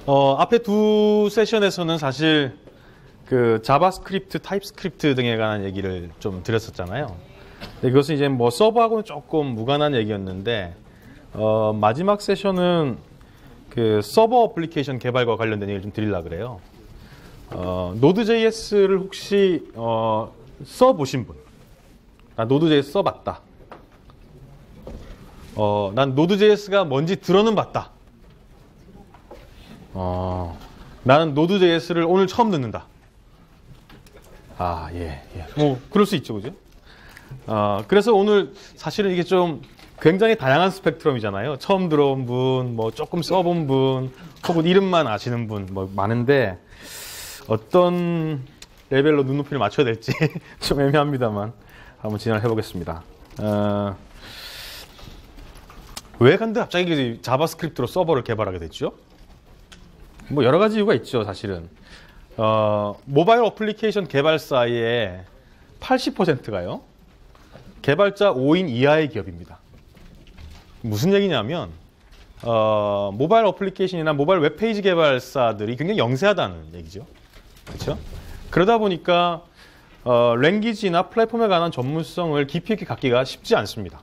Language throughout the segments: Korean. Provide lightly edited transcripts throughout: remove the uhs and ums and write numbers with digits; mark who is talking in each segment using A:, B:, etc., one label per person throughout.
A: 앞에 두 세션에서는 사실 그 자바스크립트, 타입스크립트 등에 관한 얘기를 좀 드렸었잖아요. 이것은 이제 뭐 서버하고는 조금 무관한 얘기였는데, 마지막 세션은 그 서버 어플리케이션 개발과 관련된 얘기를 좀 드리려고 그래요. 노드.js를 혹시 써보신 분? 나 노드.js 써봤다. 난 노드.js가 뭔지 들어는 봤다. 나는 노드.js를 오늘 처음 듣는다. 예. 뭐, 그럴 수 있죠, 그죠? 그래서 오늘 사실은 이게 좀 굉장히 다양한 스펙트럼이잖아요. 처음 들어온 분, 뭐 조금 써본 분, 혹은 이름만 아시는 분, 뭐 많은데, 어떤 레벨로 눈높이를 맞춰야 될지 좀 애매합니다만, 한번 진행을 해보겠습니다. 왜 근데 갑자기 자바스크립트로 서버를 개발하게 됐죠? 뭐 여러 가지 이유가 있죠, 사실은. 모바일 어플리케이션 개발사의 80%가요, 개발자 5인 이하의 기업입니다. 무슨 얘기냐면, 모바일 어플리케이션이나 모바일 웹페이지 개발사들이 굉장히 영세하다는 얘기죠. 그렇죠? 그러다 보니까, 랭귀지나 플랫폼에 관한 전문성을 깊이 있게 갖기가 쉽지 않습니다.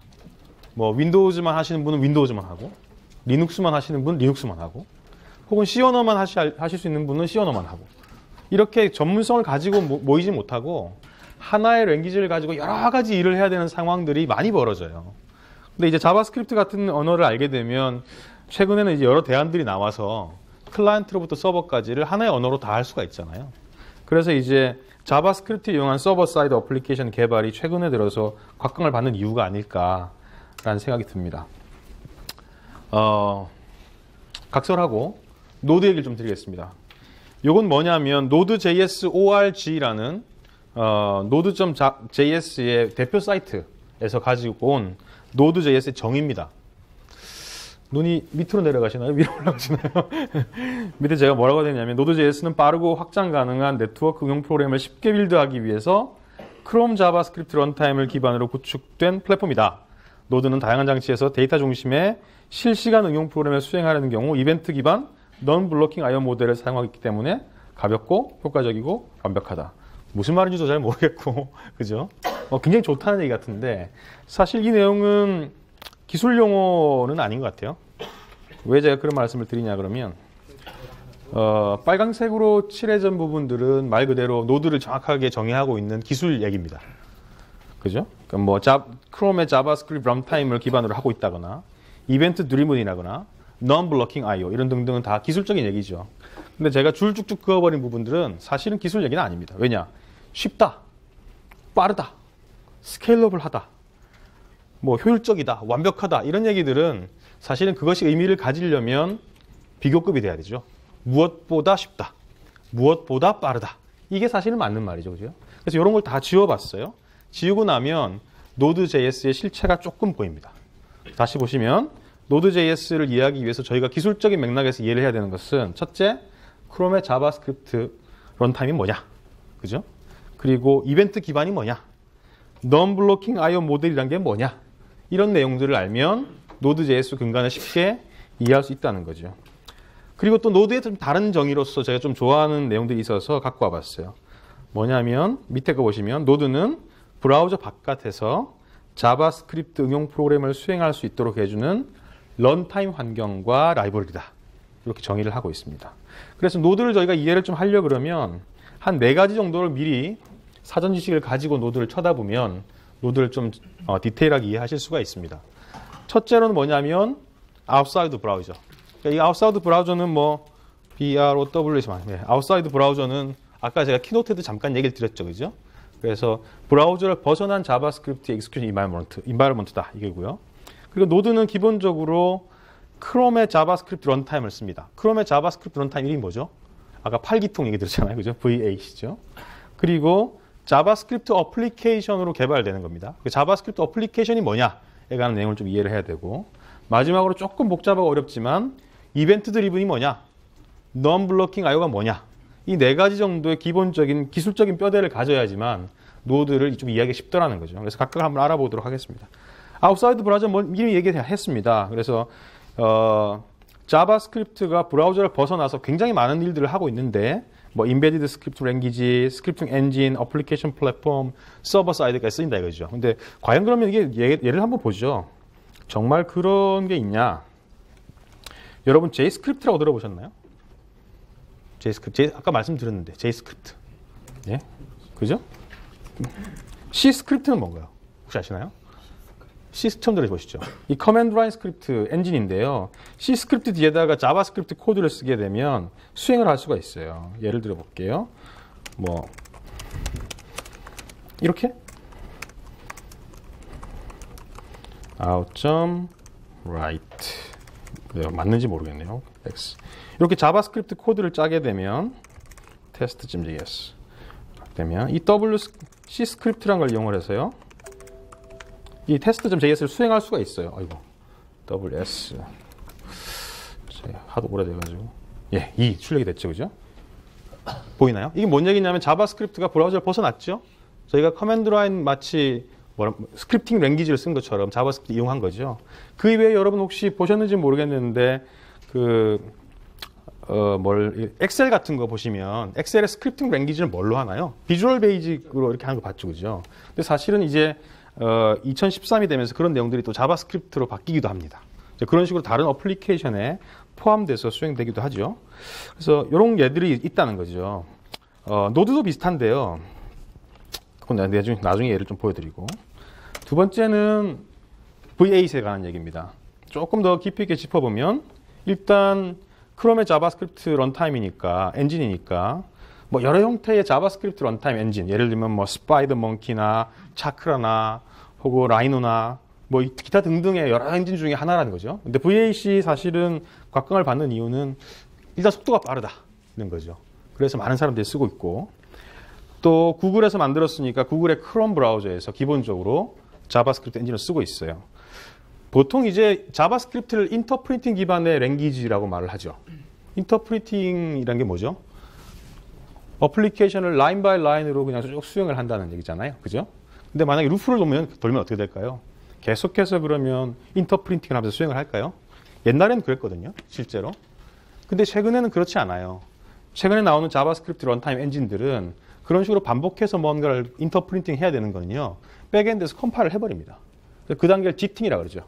A: 뭐, 윈도우즈만 하시는 분은 윈도우즈만 하고, 리눅스만 하시는 분은 리눅스만 하고, 혹은 C 언어만 하실 수 있는 분은 C 언어만 하고, 이렇게 전문성을 가지고 모이지 못하고 하나의 랭귀지를 가지고 여러 가지 일을 해야 되는 상황들이 많이 벌어져요. 근데 이제 자바스크립트 같은 언어를 알게 되면 최근에는 이제 여러 대안들이 나와서 클라이언트로부터 서버까지를 하나의 언어로 다 할 수가 있잖아요. 그래서 이제 자바스크립트를 이용한 서버 사이드 어플리케이션 개발이 최근에 들어서 곽광을 받는 이유가 아닐까라는 생각이 듭니다. 각설하고 노드 얘기를 좀 드리겠습니다. 이건 뭐냐면 Node.js org라는 Node.js의 대표 사이트에서 가지고 온 Node.js의 정의입니다. 눈이 밑으로 내려가시나요? 위로 올라가시나요? 밑에 제가 뭐라고 되냐면 Node.js는 빠르고 확장 가능한 네트워크 응용 프로그램을 쉽게 빌드하기 위해서 크롬 자바스크립트 런타임을 기반으로 구축된 플랫폼이다. 노드는 다양한 장치에서 데이터 중심의 실시간 응용 프로그램을 수행하려는 경우 이벤트 기반 non-blocking I/O 모델을 사용하기 때문에 가볍고 효과적이고 완벽하다. 무슨 말인지도 잘 모르겠고, 그죠? 굉장히 좋다는 얘기 같은데, 사실 이 내용은 기술 용어는 아닌 것 같아요. 왜 제가 그런 말씀을 드리냐 그러면, 빨강색으로 칠해진 부분들은 말 그대로 노드를 정확하게 정의하고 있는 기술 얘기입니다. 그죠? 그러니까 뭐 크롬의 자바스크립트 런타임을 기반으로 하고 있다거나, 이벤트 드리븐이라거나, non-blocking I/O 이런 등등은 다 기술적인 얘기죠. 근데 제가 줄 쭉쭉 그어버린 부분들은 사실은 기술 얘기는 아닙니다. 왜냐? 쉽다, 빠르다, 스케일러블하다, 뭐 효율적이다, 완벽하다 이런 얘기들은 사실은 그것이 의미를 가지려면 비교급이 돼야 되죠. 무엇보다 쉽다, 무엇보다 빠르다. 이게 사실은 맞는 말이죠, 그죠? 그래서 이런 걸 다 지워봤어요. 지우고 나면 Node.js의 실체가 조금 보입니다. 다시 보시면 Node.js를 이해하기 위해서 저희가 기술적인 맥락에서 이해를 해야 되는 것은 첫째, 크롬의 자바스크립트 런타임이 뭐냐, 그죠? 그리고 이벤트 기반이 뭐냐, non-blocking I/O 모델이란 게 뭐냐, 이런 내용들을 알면 Node.js 근간을 쉽게 이해할 수 있다는 거죠. 그리고 또 노드의 좀 다른 정의로서 제가 좀 좋아하는 내용들이 있어서 갖고 와봤어요. 뭐냐면 밑에 거 보시면 노드는 브라우저 바깥에서 자바스크립트 응용 프로그램을 수행할 수 있도록 해주는 런타임 환경과 라이브러리다. 이렇게 정의를 하고 있습니다. 그래서 노드를 저희가 이해를 좀 하려고 그러면 한 4가지 정도를 미리 사전 지식을 가지고 노드를 쳐다보면 노드를 좀 디테일하게 이해하실 수가 있습니다. 첫째로는 뭐냐면 outside 브라우저. 그러니까 이 outside 브라우저는 뭐 BROW지만 outside 브라우저는 아까 제가 키노트에도 잠깐 얘기를 드렸죠, 그죠? 그래서 브라우저를 벗어난 자바스크립트 execution environment다 이게고요. 그리고 노드는 기본적으로 크롬의 자바스크립트 런타임을 씁니다. 크롬의 자바스크립트 런타임 이름이 뭐죠? 아까 8기통 얘기 들었잖아요, 그죠? V8이죠. 그리고 자바스크립트 어플리케이션으로 개발되는 겁니다. 그 자바스크립트 어플리케이션이 뭐냐에 관한 내용을 좀 이해를 해야 되고, 마지막으로 조금 복잡하고 어렵지만 이벤트 드리븐이 뭐냐, non-blocking I/O가 뭐냐, 이 4가지 정도의 기본적인 기술적인 뼈대를 가져야지만 노드를 좀 이해하기 쉽더라는 거죠. 그래서 각각 한번 알아보도록 하겠습니다. 아웃사이드 브라우저 미리 얘기했습니다. 그래서 자바스크립트가 브라우저를 벗어나서 굉장히 많은 일들을 하고 있는데 뭐 인베디드 스크립트 랭귀지, 스크립팅 엔진, 어플리케이션 플랫폼, 서버 사이드까지 쓰인다 이거죠. 근데 과연 그러면 이게 예를 한번 보죠. 정말 그런 게 있냐? 여러분 제이스크립트라고 들어보셨나요? 제이스크립트, 아까 말씀드렸는데 제이스크립트. 예? 그죠? C스크립트는 뭔가요? 혹시 아시나요? C 처음 들어보시죠? 이 커맨드 라인 스크립트 엔진인데요. C 스크립트 뒤에다가 자바스크립트 코드를 쓰게 되면 수행을 할 수가 있어요. 예를 들어 볼게요. 뭐 이렇게 out.write 맞는지 모르겠네요. X 이렇게 자바스크립트 코드를 짜게 되면 test.js 되면 이 C 스크립트란 걸 이용을 해서요. 이 test.js를 수행할 수가 있어요. 아이고, WS. 하도 오래돼가지고. 예, 이 출력이 됐죠, 그죠? 보이나요? 이게 뭔 얘기냐면 자바스크립트가 브라우저를 벗어났죠? 저희가 커맨드 라인 마치 스크립팅 랭귀지를 쓴 것처럼 자바스크립트 이용한 거죠. 그 이외에 여러분 혹시 보셨는지 모르겠는데, 엑셀 같은 거 보시면 엑셀의 스크립팅 랭귀지는 뭘로 하나요? 비주얼 베이직으로 이렇게 하는 거 봤죠, 그죠? 근데 사실은 이제 2013이 되면서 그런 내용들이 또 자바스크립트로 바뀌기도 합니다. 그런 식으로 다른 어플리케이션에 포함돼서 수행되기도 하죠. 그래서 이런 예들이 있다는 거죠. 노드도 비슷한데요. 그건 나중에 예를 좀 보여드리고. 두 번째는 V8에 관한 얘기입니다. 조금 더 깊이 있게 짚어보면 일단 크롬의 자바스크립트 런타임이니까 엔진이니까 뭐 여러 형태의 자바스크립트 런타임 엔진, 예를 들면 뭐 스파이더 몽키나 차크라나 혹은 라이노나 뭐 기타 등등의 여러 엔진 중에 하나라는 거죠. 근데 V8이 사실은 곽광을 받는 이유는 일단 속도가 빠르다는 거죠. 그래서 많은 사람들이 쓰고 있고, 또 구글에서 만들었으니까 구글의 크롬 브라우저에서 기본적으로 자바스크립트 엔진을 쓰고 있어요. 보통 이제 자바스크립트를 인터프리팅 기반의 랭귀지라고 말을 하죠. 인터프리팅이란 게 뭐죠? 어플리케이션을 라인 바이 라인으로 그냥 쭉 수행을 한다는 얘기잖아요. 그죠? 근데 만약에 루프를 돌면 어떻게 될까요? 계속해서 그러면 인터프린팅을 하면서 수행을 할까요? 옛날에는 그랬거든요. 실제로. 근데 최근에는 그렇지 않아요. 최근에 나오는 자바스크립트 런타임 엔진들은 그런 식으로 반복해서 뭔가를 인터프린팅 해야 되는 거는요. 백엔드에서 컴파일을 해버립니다. 그 단계를 지팅이라고 그러죠.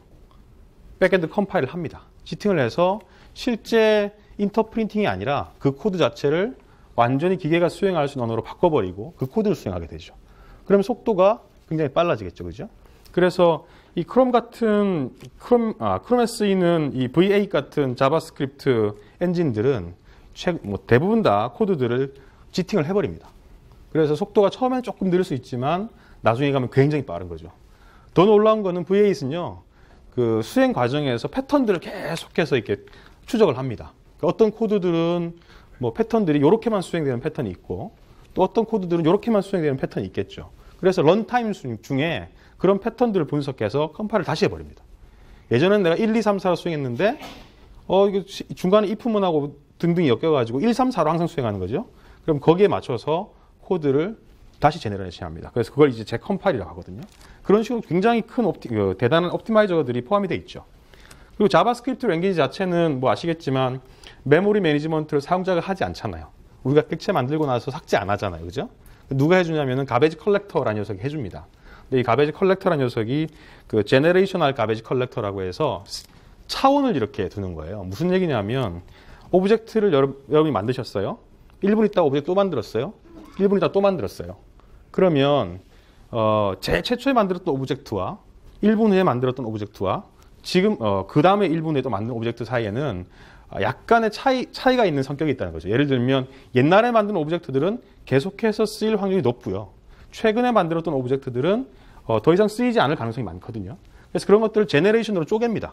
A: 백엔드 컴파일을 합니다. 지팅을 해서 실제 인터프린팅이 아니라 그 코드 자체를 완전히 기계가 수행할 수 있는 언어로 바꿔버리고 그 코드를 수행하게 되죠. 그러면 속도가 굉장히 빨라지겠죠. 그죠? 그래서 이 크롬에 쓰이는 이 V8 같은 자바스크립트 엔진들은 대부분 다 코드들을 지팅을 해버립니다. 그래서 속도가 처음에는 조금 느릴 수 있지만 나중에 가면 굉장히 빠른 거죠. 더 놀라운 거는 V8은요, 그 수행 과정에서 패턴들을 계속해서 이렇게 추적을 합니다. 그러니까 어떤 코드들은 뭐 패턴들이 이렇게만 수행되는 패턴이 있고, 또 어떤 코드들은 이렇게만 수행되는 패턴이 있겠죠. 그래서 런타임 중에 그런 패턴들을 분석해서 컴파일을 다시 해버립니다. 예전에는 내가 1, 2, 3, 4로 수행했는데 이거 중간에 if문하고 등등이 엮여가지고 1, 3, 4로 항상 수행하는 거죠. 그럼 거기에 맞춰서 코드를 다시 제너레이션 합니다. 그래서 그걸 이제 재컴파일이라고 하거든요. 그런 식으로 굉장히 큰 대단한 옵티마이저들이 포함이 되어 있죠. 그리고 자바스크립트 랭귀지 자체는 뭐 아시겠지만 메모리 매니지먼트를 사용자가 하지 않잖아요. 우리가 객체 만들고 나서 삭제 안 하잖아요. 그죠? 누가 해주냐면은 가베지 컬렉터라는 녀석이 해줍니다. 근데 이 가베지 컬렉터라는 녀석이 그 제너레이셔널 가베지 컬렉터라고 해서 차원을 이렇게 두는 거예요. 무슨 얘기냐면 오브젝트를 여러분이 만드셨어요. 1분 있다가 오브젝트 또 만들었어요. 1분 있다가 또 만들었어요. 그러면 제일 최초에 만들었던 오브젝트와 1분 후에 만들었던 오브젝트와 지금 그 다음에 1분 후에 또 만든 오브젝트 사이에는 약간의 차이가 있는 성격이 있다는 거죠. 예를 들면 옛날에 만든 오브젝트들은 계속해서 쓰일 확률이 높고요. 최근에 만들었던 오브젝트들은 더 이상 쓰이지 않을 가능성이 많거든요. 그래서 그런 것들을 제너레이션으로 쪼갭니다.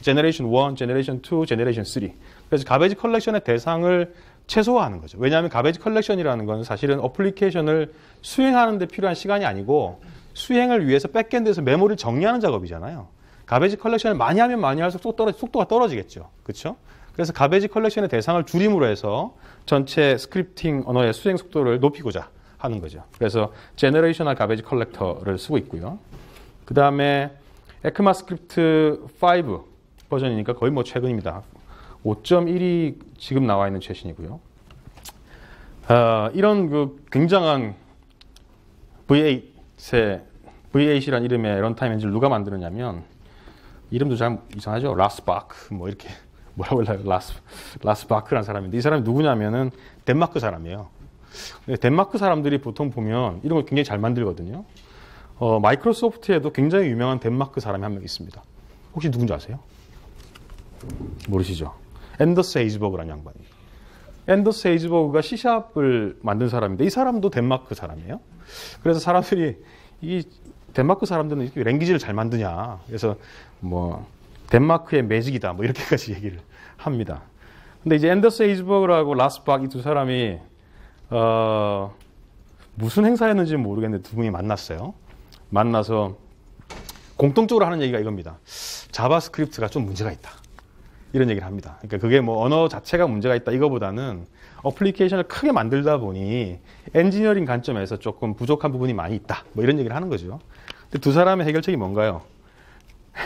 A: 제너레이션 1, 제너레이션 2, 제너레이션 3. 그래서 가베지 컬렉션의 대상을 최소화하는 거죠. 왜냐하면 가베지 컬렉션이라는 건 사실은 어플리케이션을 수행하는 데 필요한 시간이 아니고 수행을 위해서 백엔드에서 메모리를 정리하는 작업이잖아요. 가베지 컬렉션을 많이 하면 많이 할수록 속도가 떨어지겠죠. 그렇죠? 그래서 가베지 컬렉션의 대상을 줄임으로 해서 전체 스크립팅 언어의 수행 속도를 높이고자 하는 거죠. 그래서 제너레이셔널 가베지 컬렉터를 쓰고 있고요. 그 다음에 에크마스크립트 5 버전이니까 거의 뭐 최근입니다. 5.1이 지금 나와 있는 최신이고요. 이런 그 굉장한 V8이라는 이름의 런타임 엔진을 누가 만들었냐면, 이름도 참 이상하죠. 라스바크 뭐 이렇게 뭐라고 해요? 라스바크라는 사람인데, 이 사람이 누구냐면은 덴마크 사람이에요. 덴마크 사람들이 보통 보면 이런 걸 굉장히 잘 만들거든요. 마이크로소프트에도 굉장히 유명한 덴마크 사람이 한 명 있습니다. 혹시 누군지 아세요? 모르시죠? 앤더스 헤이즈버그라는 양반이에요. 앤더스 헤이즈버그가 C샵을 만든 사람인데, 이 사람도 덴마크 사람이에요. 그래서 사람들이 이 덴마크 사람들은 이렇게 랭귀지를 잘 만드냐, 그래서 뭐 덴마크의 매직이다 뭐 이렇게까지 얘기를 합니다. 근데 이제 앤더스 헤이즈버그라고 라스박 이 두 사람이 무슨 행사였는지 모르겠는데 두 분이 만났어요. 만나서 공통적으로 하는 얘기가 이겁니다. 자바스크립트가 좀 문제가 있다, 이런 얘기를 합니다. 그러니까 그게 뭐 언어 자체가 문제가 있다 이거보다는 어플리케이션을 크게 만들다 보니 엔지니어링 관점에서 조금 부족한 부분이 많이 있다, 뭐 이런 얘기를 하는 거죠. 근데 두 사람의 해결책이 뭔가요?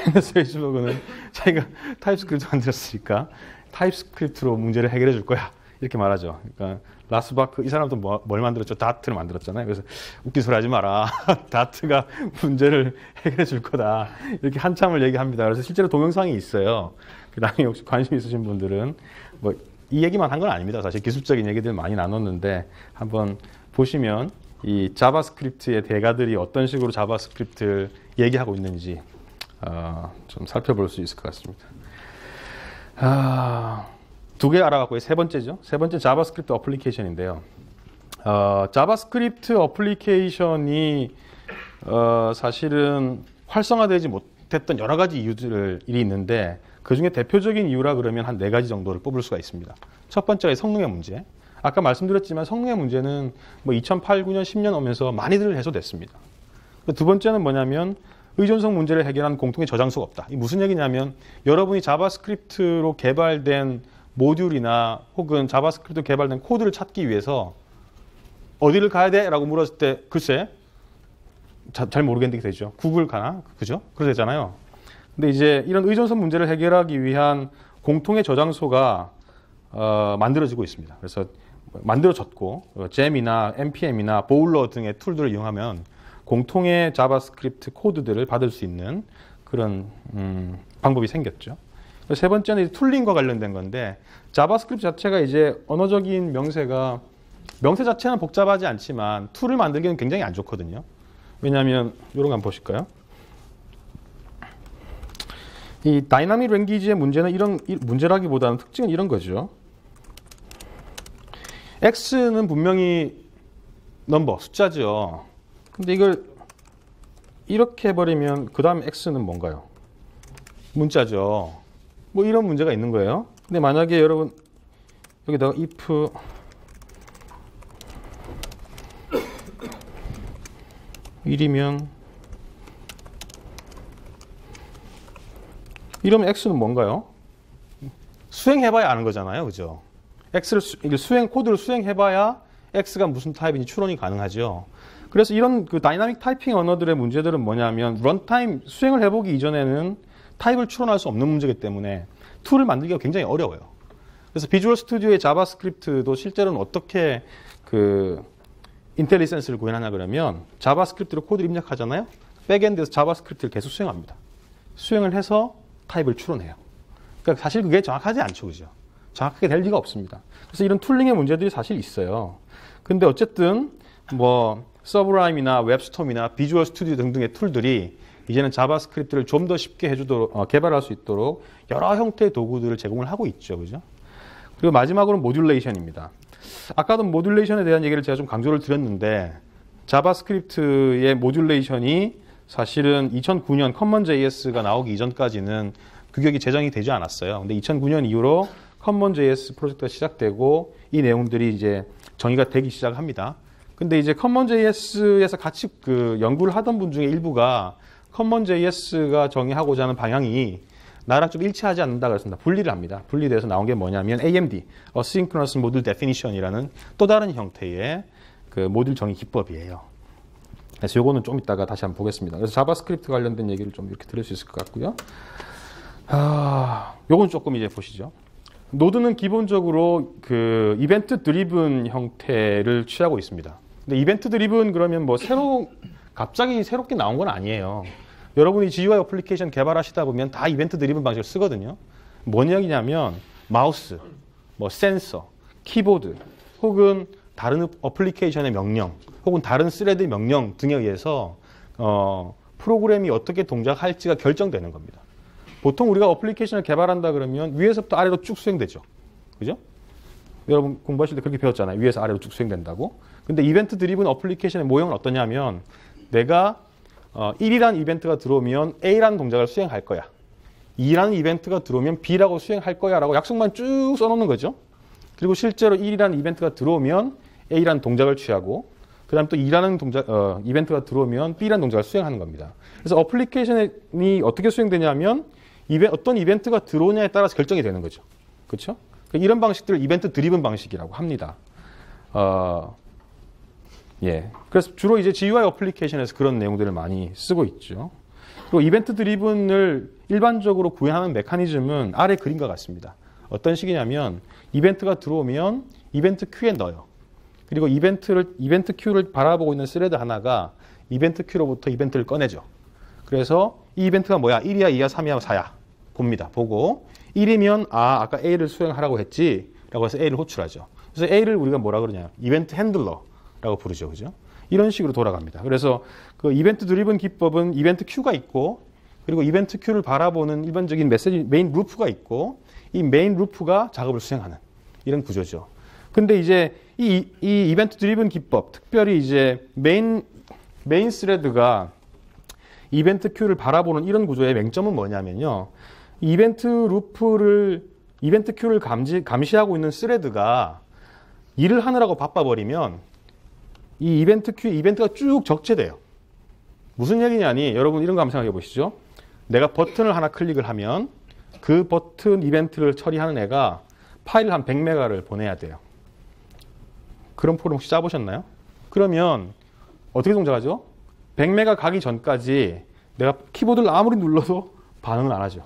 A: 앤더스 헤이즈버그는 자기가 타입스크립트 만들었으니까 타입스크립트로 문제를 해결해 줄 거야, 이렇게 말하죠. 그러니까 라스바크 이 사람도 뭘 만들었죠? 다트를 만들었잖아요. 그래서 웃긴 소리 하지 마라. 다트가 문제를 해결해 줄 거다, 이렇게 한참을 얘기합니다. 그래서 실제로 동영상이 있어요. 그다음에 혹시 관심 있으신 분들은 뭐 이 얘기만 한 건 아닙니다. 사실 기술적인 얘기들 많이 나눴는데 한번 보시면 이 자바스크립트의 대가들이 어떤 식으로 자바스크립트를 얘기하고 있는지 좀 살펴볼 수 있을 것 같습니다. 두 개 알아갖고 세 번째죠. 세 번째 자바스크립트 어플리케이션인데요. 자바스크립트 어플리케이션이 사실은 활성화되지 못했던 여러 가지 이유들이 있는데, 그 중에 대표적인 이유라 그러면 한 4가지 정도를 뽑을 수가 있습니다. 첫 번째가 성능의 문제. 아까 말씀드렸지만 성능의 문제는 뭐 2008, 9년, 10년 오면서 많이들 해소됐습니다. 두 번째는 뭐냐면 의존성 문제를 해결한 공통의 저장소가 없다. 이 무슨 얘기냐면, 여러분이 자바스크립트로 개발된 모듈이나 혹은 자바스크립트로 개발된 코드를 찾기 위해서 어디를 가야 돼? 라고 물었을 때 글쎄 잘 모르겠는 게 되죠. 구글 가나? 그죠? 그렇게 되잖아요. 근데 이제 이런 의존성 문제를 해결하기 위한 공통의 저장소가 만들어지고 있습니다. 그래서 만들어졌고, 잼이나 npm이나 보울러 등의 툴들을 이용하면 공통의 자바스크립트 코드들을 받을 수 있는 그런 방법이 생겼죠. 세 번째는 이제 툴링과 관련된 건데, 자바스크립트 자체가 이제 언어적인 명세 자체는 복잡하지 않지만 툴을 만들기는 굉장히 안 좋거든요. 왜냐하면 이런 거 한번 보실까요? 이 다이나믹 랭귀지의 문제는 문제라기보다는 특징은 이런 거죠. X는 분명히 넘버, 숫자죠. 근데 이걸 이렇게 해버리면 그 다음 X는 뭔가요? 문자죠. 뭐 이런 문제가 있는 거예요. 근데 만약에 여러분 여기다가 if 이러면 X는 뭔가요? 수행해봐야 아는 거잖아요. 그죠? 코드를 수행해봐야 X가 무슨 타입인지 추론이 가능하죠. 그래서 이런 그 다이나믹 타이핑 언어들의 문제들은 뭐냐면, 런타임 수행을 해보기 이전에는 타입을 추론할 수 없는 문제이기 때문에 툴을 만들기가 굉장히 어려워요. 그래서 비주얼 스튜디오의 자바스크립트도 실제로는 어떻게 그 인텔리센스를 구현하냐 그러면, 자바스크립트로 코드를 입력하잖아요. 백엔드에서 자바스크립트를 계속 수행합니다. 수행을 해서 타입을 추론해요. 그러니까 사실 그게 정확하지 않죠. 그죠? 정확하게 될 리가 없습니다. 그래서 이런 툴링의 문제들이 사실 있어요. 근데 어쨌든 뭐 서브라임이나 웹스톰이나 비주얼 스튜디오 등등의 툴들이 이제는 자바스크립트를 좀 더 쉽게 해주도록 개발할 수 있도록 여러 형태의 도구들을 제공을 하고 있죠. 그죠? 그리고 마지막으로는 모듈레이션입니다. 아까도 모듈레이션에 대한 얘기를 제가 좀 강조를 드렸는데, 자바스크립트의 모듈레이션이 사실은 2009년 커먼.js가 나오기 이전까지는 규격이 제정이 되지 않았어요. 근데 2009년 이후로 커먼.js 프로젝트가 시작되고 이 내용들이 이제 정의가 되기 시작합니다. 근데 이제 커먼.js에서 같이 그 연구를 하던 분 중에 일부가 커먼.js가 정의하고자 하는 방향이 나랑 좀 일치하지 않는다 그랬습니다. 분리를 합니다. 분리돼서 나온 게 뭐냐면 AMD, Asynchronous Module Definition이라는 또 다른 형태의 그 모듈 정의 기법이에요. 그래서 요거는 좀 이따가 다시 한번 보겠습니다. 그래서 자바스크립트 관련된 얘기를 좀 이렇게 들을 수 있을 것 같고요. 요건 조금 이제 보시죠. 노드는 기본적으로 그 이벤트 드리븐 형태를 취하고 있습니다. 근데 이벤트 드리븐 그러면 뭐 갑자기 새롭게 나온 건 아니에요. 여러분이 GUI 어플리케이션 개발하시다 보면 다 이벤트 드리븐 방식을 쓰거든요. 뭔 이야기냐면 마우스, 뭐 센서, 키보드, 혹은 다른 어플리케이션의 명령, 혹은 다른 스레드의 명령 등에 의해서 프로그램이 어떻게 동작할지가 결정되는 겁니다. 보통 우리가 어플리케이션을 개발한다 그러면 위에서부터 아래로 쭉 수행되죠. 그죠? 여러분 공부하실 때 그렇게 배웠잖아요. 위에서 아래로 쭉 수행된다고. 근데 이벤트 드리븐 어플리케이션의 모형은 어떠냐면 내가 1이라는 이벤트가 들어오면 A라는 동작을 수행할 거야. 2라는 이벤트가 들어오면 B라고 수행할 거야 라고 약속만 쭉 써놓는 거죠. 그리고 실제로 1이라는 이벤트가 들어오면 A라는 동작을 취하고 그 다음 또 2라는 이벤트가 들어오면 B라는 동작을 수행하는 겁니다. 그래서 어플리케이션이 어떻게 수행되냐면 어떤 이벤트가 들어오냐에 따라서 결정이 되는 거죠. 그렇죠? 이런 방식들을 이벤트 드리븐 방식이라고 합니다. 예. 그래서 주로 이제 GUI 어플리케이션에서 그런 내용들을 많이 쓰고 있죠. 그리고 이벤트 드리븐을 일반적으로 구현하는 메커니즘은 아래 그림과 같습니다. 어떤 식이냐면 이벤트가 들어오면 이벤트 큐에 넣어요. 그리고 이벤트 큐를 바라보고 있는 스레드 하나가 이벤트 큐로부터 이벤트를 꺼내죠. 그래서 이 이벤트가 뭐야? 1이야, 2야, 3이야, 4야. 봅니다. 보고 1이면 아까 A를 수행하라고 했지 라고 해서 A를 호출하죠. 그래서 A를 우리가 뭐라 그러냐? 이벤트 핸들러라고 부르죠. 그죠? 이런 식으로 돌아갑니다. 그래서 그 이벤트 드리븐 기법은 이벤트 큐가 있고 그리고 이벤트 큐를 바라보는 일반적인 메시지 메인 루프가 있고 이 메인 루프가 작업을 수행하는 이런 구조죠. 근데 이제 이 이벤트 드리븐 기법, 특별히 이제 메인 스레드가 이벤트 큐를 바라보는 이런 구조의 맹점은 뭐냐면요. 이벤트 큐를 감시하고 있는 스레드가 일을 하느라고 바빠버리면 이 이벤트가 쭉 적재돼요. 무슨 얘기냐니 여러분 이런 거 한번 생각해 보시죠. 내가 버튼을 하나 클릭을 하면 그 버튼 이벤트를 처리하는 애가 파일 한 100메가를 보내야 돼요. 그런 프로그램 혹시 짜보셨나요? 그러면 어떻게 동작하죠? 100메가 가기 전까지 내가 키보드를 아무리 눌러도 반응을 안 하죠.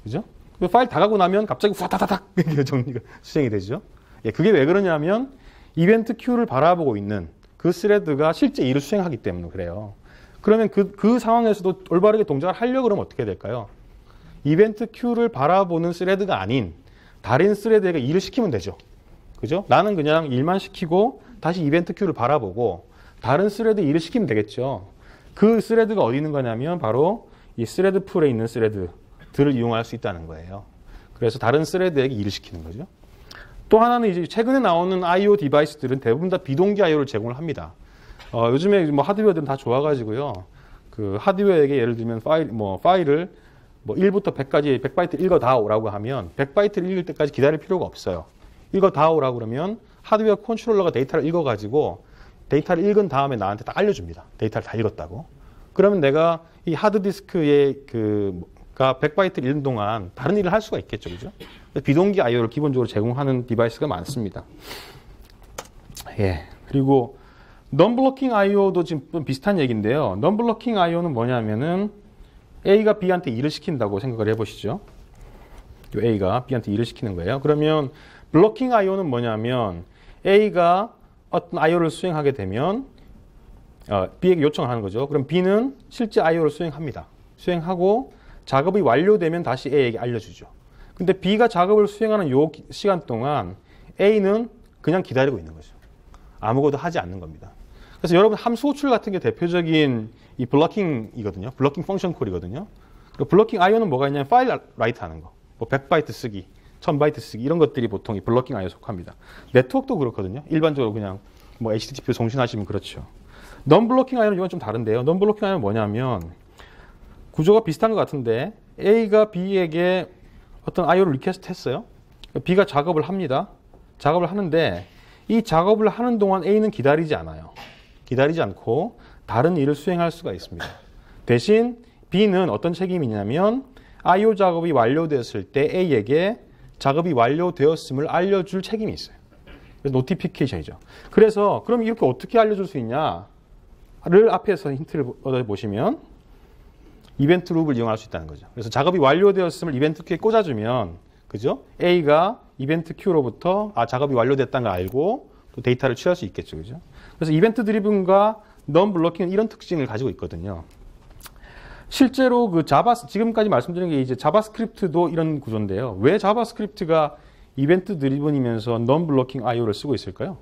A: 그죠? 파일 다 가고 나면 갑자기 후다다닥 정리가 수행이 되죠. 예, 그게 왜 그러냐면 이벤트 큐를 바라보고 있는 그 스레드가 실제 일을 수행하기 때문에 그래요. 그러면 그 상황에서도 올바르게 동작을 하려고 그러면 어떻게 될까요? 이벤트 큐를 바라보는 스레드가 아닌 다른 스레드에게 일을 시키면 되죠. 그죠? 나는 그냥 일만 시키고 다시 이벤트 큐를 바라보고 다른 스레드 일을 시키면 되겠죠. 그 스레드가 어디 있는 거냐면 바로 이 스레드 풀에 있는 스레드들을 이용할 수 있다는 거예요. 그래서 다른 스레드에게 일을 시키는 거죠. 또 하나는 이제 최근에 나오는 I/O 디바이스들은 대부분 다 비동기 I/O를 제공을 합니다. 요즘에 뭐 하드웨어들은 다 좋아가지고요. 그 하드웨어에게 예를 들면 파일을 1부터 100까지 100바이트 읽어다오라고 하면 100바이트를 읽을 때까지 기다릴 필요가 없어요. 읽어다오라고 그러면 하드웨어 컨트롤러가 데이터를 읽어가지고 데이터를 읽은 다음에 나한테 다 알려줍니다. 데이터를 다 읽었다고. 그러면 내가 이 하드디스크에 가 100바이트를 읽는 동안 다른 일을 할 수가 있겠죠. 그죠? 비동기 I/O를 기본적으로 제공하는 디바이스가 많습니다. 예. 그리고 non-blocking I/O도 지금 비슷한 얘기인데요. non-blocking I/O는 뭐냐면은 A가 B한테 일을 시킨다고 생각을 해보시죠. A가 B한테 일을 시키는 거예요. 그러면 blocking I/O는 뭐냐면 A가 어떤 I/O를 수행하게 되면 B에게 요청을 하는 거죠. 그럼 B는 실제 I/O를 수행합니다. 수행하고 작업이 완료되면 다시 A에게 알려주죠. 근데 B가 작업을 수행하는 요 시간 동안 A는 그냥 기다리고 있는 거죠. 아무것도 하지 않는 겁니다. 그래서 여러분 함수 호출 같은 게 대표적인 이 블러킹이거든요. 블러킹 펑션 콜이거든요. 블러킹 I/O는 뭐가 있냐면 파일 라이트 하는 거. 뭐 100바이트 쓰기, 1000바이트 쓰기 이런 것들이 보통 이 블러킹 I/O에 속합니다. 네트워크도 그렇거든요. 일반적으로 그냥 뭐 HTTP 송신하시면 그렇죠. non-blocking I/O는 이건 좀 다른데요. non-blocking I/O는 뭐냐면 구조가 비슷한 것 같은데 A가 B에게 어떤 I/O를 리퀘스트 했어요. B가 작업을 합니다. 작업을 하는데 이 작업을 하는 동안 A는 기다리지 않아요. 기다리지 않고 다른 일을 수행할 수가 있습니다. 대신 B는 어떤 책임이 있냐면 I/O 작업이 완료되었을 때 A에게 작업이 완료되었음을 알려줄 책임이 있어요. 그래서 노티피케이션이죠. 그래서 그럼 이렇게 어떻게 알려줄 수 있냐를 앞에서 힌트를 얻어보시면 이벤트 룹을 이용할 수 있다는 거죠. 그래서 작업이 완료되었음을 이벤트 큐에 꽂아주면 그죠? A가 이벤트 큐로부터 작업이 완료됐다는 걸 알고 또 데이터를 취할 수 있겠죠. 그죠? 그래서 이벤트 드리븐과 non 블로킹은 이런 특징을 가지고 있거든요. 실제로 그 지금까지 말씀드린 게 이제 자바스크립트도 이런 구조인데요. 왜 자바스크립트가 이벤트 드리븐이면서 non 블로킹 IO를 쓰고 있을까요?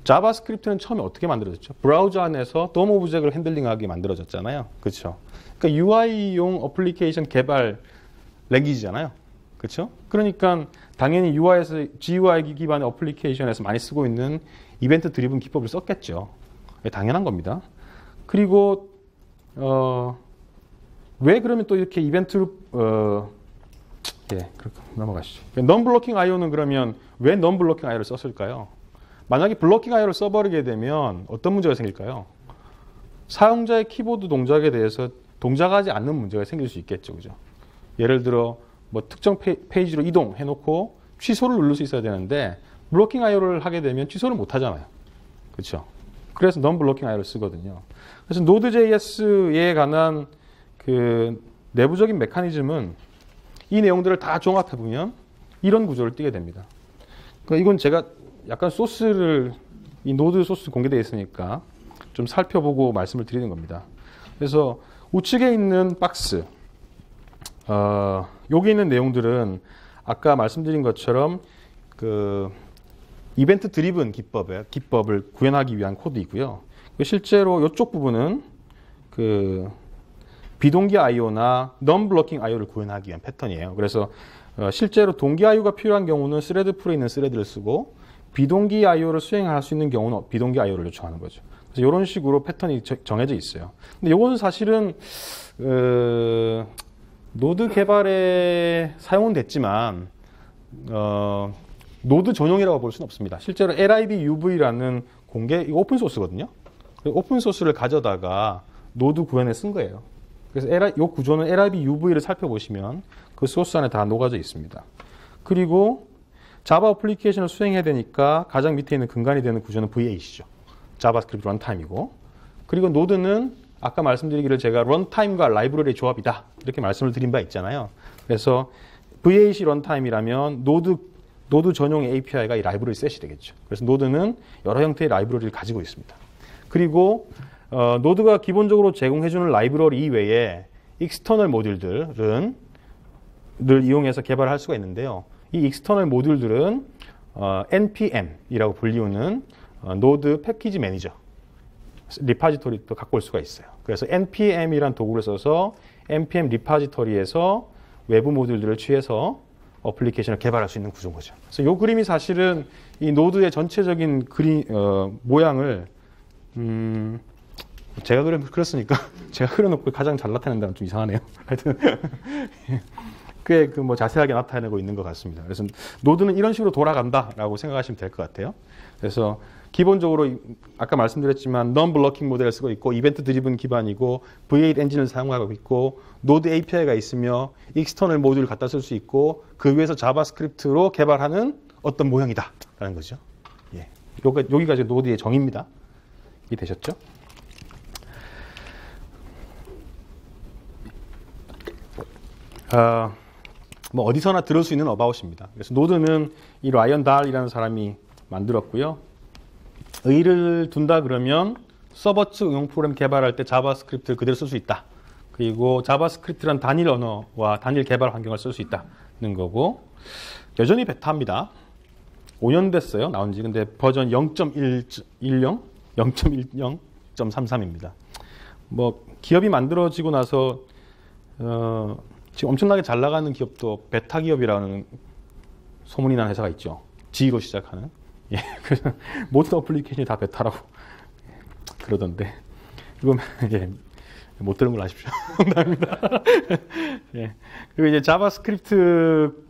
A: 자바스크립트는 처음에 어떻게 만들어졌죠? 브라우저 안에서 DOM 오브젝을 핸들링하게 만들어졌잖아요. 그렇죠? 그러니까 UI용 어플리케이션 개발 랭귀지잖아요. 그렇죠? 그러니까 당연히 GUI 기반의 어플리케이션에서 많이 쓰고 있는 이벤트 드리븐 기법을 썼겠죠. 당연한 겁니다. 그리고 왜 그러면 또 이렇게 이벤트로 그렇게 넘어가시죠. non 블로킹 IO는 그러면 왜 non 블로킹 IO를 썼을까요? 만약에 블로킹 IO를 써버리게 되면 어떤 문제가 생길까요? 사용자의 키보드 동작에 대해서 동작하지 않는 문제가 생길 수 있겠죠. 그죠? 예를 들어 뭐 특정 페이지로 이동해놓고 취소를 누를 수 있어야 되는데 블로킹 IO를 하게 되면 취소를 못 하잖아요. 그렇죠? 그래서 non 블로킹 IO를 쓰거든요. 그래서 Node.js에 관한 그 내부적인 메커니즘은 이 내용들을 다 종합해 보면 이런 구조를 띠게 됩니다. 그러니까 이건 제가 약간 소스를 이 노드 소스 공개되어 있으니까 좀 살펴보고 말씀을 드리는 겁니다. 그래서 우측에 있는 박스, 여기 있는 내용들은 아까 말씀드린 것처럼 그 이벤트 드리븐 기법을 구현하기 위한 코드이고요. 실제로 이쪽 부분은 그 비동기 IO나 non 블로킹 IO를 구현하기 위한 패턴이에요. 그래서 실제로 동기 IO가 필요한 경우는 스레드 풀에 있는 스레드를 쓰고 비동기 IO를 수행할 수 있는 경우는 비동기 IO를 요청하는 거죠. 그래서 이런 식으로 패턴이 정해져 있어요. 근데 이거는 사실은 노드 개발에 사용은 됐지만 노드 전용이라고 볼 수는 없습니다. 실제로 libuv라는 이거 오픈 소스거든요. 오픈 소스를 가져다가 노드 구현에 쓴 거예요. 그래서 이 구조는 libuv를 살펴보시면 그 소스 안에 다 녹아져 있습니다. 그리고 자바 어플리케이션을 수행해야 되니까 가장 밑에 있는 근간이 되는 구조는 V8이죠. 자바스크립트 런타임이고, 그리고 노드는 아까 말씀드리기를 제가 런타임과 라이브러리의 조합이다 이렇게 말씀을 드린 바 있잖아요. 그래서 V8이 런타임이라면 노드 전용의 API가 이 라이브러리 셋이 되겠죠. 그래서 노드는 여러 형태의 라이브러리를 가지고 있습니다. 그리고 노드가 기본적으로 제공해주는 라이브러리 이외에 익스터널 모듈들을 이용해서 개발할 수가 있는데요. 이 익스터널 모듈들은 npm이라고 불리우는 노드 패키지 매니저 리파지토리도 갖고 올 수가 있어요. 그래서 npm이란 도구를 써서 npm 리파지토리에서 외부 모듈들을 취해서 어플리케이션을 개발할 수 있는 구조인 거죠. 그래서 이 그림이 사실은 이 노드의 전체적인 모양을 제가 그렸으니까 제가 그려놓고 가장 잘 나타낸다면 좀 이상하네요. 하여튼 꽤 뭐 자세하게 나타내고 있는 것 같습니다. 그래서 노드는 이런 식으로 돌아간다라고 생각하시면 될 것 같아요. 그래서 기본적으로 아까 말씀드렸지만 non 블로킹 모델을 쓰고 있고 이벤트 드리븐 기반이고 V8 엔진을 사용하고 있고 노드 API가 있으며 익스터널 모듈을 갖다 쓸 수 있고 그 위에서 자바스크립트로 개발하는 어떤 모형이다라는 거죠. 예. 여기가 이제 노드의 정의입니다. 이해되셨죠? 뭐 어디서나 들을 수 있는 어바웃입니다. 그래서 노드는 이 라이언 달이라는 사람이 만들었고요. 의의를 둔다 그러면 서버 측 응용 프로그램 개발할 때 자바스크립트를 그대로 쓸 수 있다. 그리고 자바스크립트란 단일 언어와 단일 개발 환경을 쓸 수 있다는 거고, 여전히 베타입니다. 5년 됐어요. 나온 지. 근데 버전 0.33입니다. 뭐 기업이 만들어지고 나서 지금 엄청나게 잘 나가는 기업도 베타 기업이라는 소문이 나는 회사가 있죠. G로 시작하는. 예, 그래서 모든 어플리케이션이 다 베타라고 그러던데. 이거 예, 못 들은 걸 아십시오. 농담입니다. 예. 그리고 이제 자바스크립트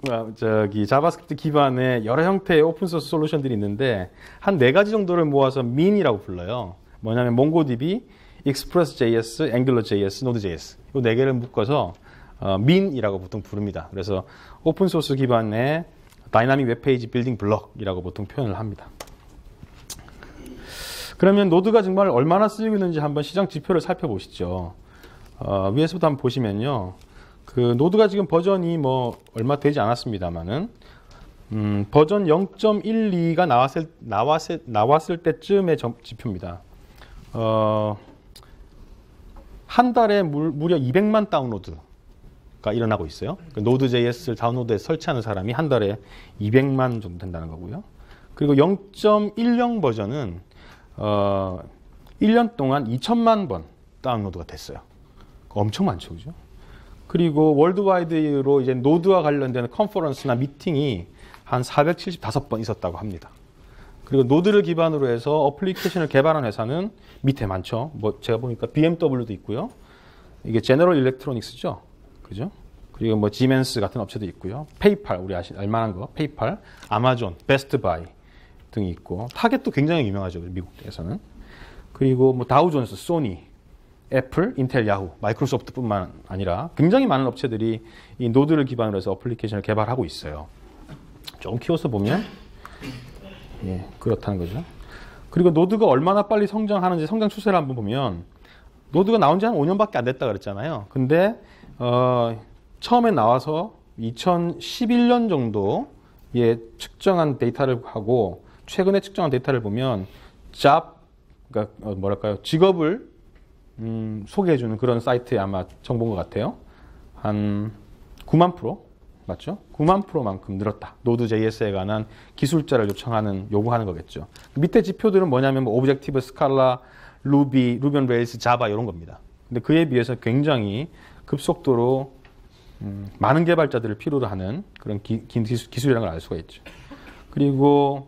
A: 기반의 여러 형태의 오픈소스 솔루션들이 있는데 한 4가지 정도를 모아서 min이라고 불러요. 뭐냐면 MongoDB, Express.js, AngularJS, Node.js 이 4개를 묶어서 min이라고 보통 부릅니다. 그래서 오픈소스 기반의 다이나믹 웹페이지 빌딩 블럭이라고 보통 표현을 합니다. 그러면 노드가 정말 얼마나 쓰이고 있는지 한번 시장 지표를 살펴보시죠. 위에서부터 한번 보시면요. 그 노드가 지금 버전이 뭐 얼마 되지 않았습니다만은 버전 0.12가 나왔을 때쯤의 지표입니다. 한 달에 무려 200만 다운로드가 일어나고 있어요. Node.js를 다운로드해서 설치하는 사람이 한 달에 200만 정도 된다는 거고요. 그리고 0.10 버전은 1년 동안 2천만 번 다운로드가 됐어요. 엄청 많죠, 그죠? 그리고 월드와이드로 이제 노드와 관련된 컨퍼런스나 미팅이 한 475번 있었다고 합니다. 그리고 노드를 기반으로 해서 어플리케이션을 개발한 회사는 밑에 많죠. 뭐 제가 보니까 BMW도 있고요. 이게 제너럴 일렉트로닉스죠, 그죠? 그리고 뭐 지멘스 같은 업체도 있고요. 페이팔, 우리 알만한 거, 페이팔, 아마존, 베스트바이 등이 있고, 타겟도 굉장히 유명하죠, 미국에서는. 그리고 뭐 다우존스, 소니, 애플, 인텔, 야후, 마이크로소프트뿐만 아니라 굉장히 많은 업체들이 이 노드를 기반으로 해서 어플리케이션을 개발하고 있어요. 조금 키워서 보면 예, 그렇다는 거죠. 그리고 노드가 얼마나 빨리 성장하는지 성장 추세를 한번 보면 노드가 나온 지 한 5년밖에 안 됐다 그랬잖아요. 근데 처음에 나와서 2011년 정도에 측정한 데이터를 하고 최근에 측정한 데이터를 보면 그러니까 뭐랄까요, 직업을 소개해주는 그런 사이트에 아마 정보인 것 같아요. 한 9만 프로 맞죠? 9만 프로만큼 늘었다. Node.js에 관한 기술자를 요구하는 거겠죠. 밑에 지표들은 뭐냐면 뭐 오브젝티브, 스칼라, 루비, 루비 온 레일스, 자바 이런 겁니다. 근데 그에 비해서 굉장히 급속도로 많은 개발자들을 필요로 하는 그런 기술이라는 걸 알 수가 있죠. 그리고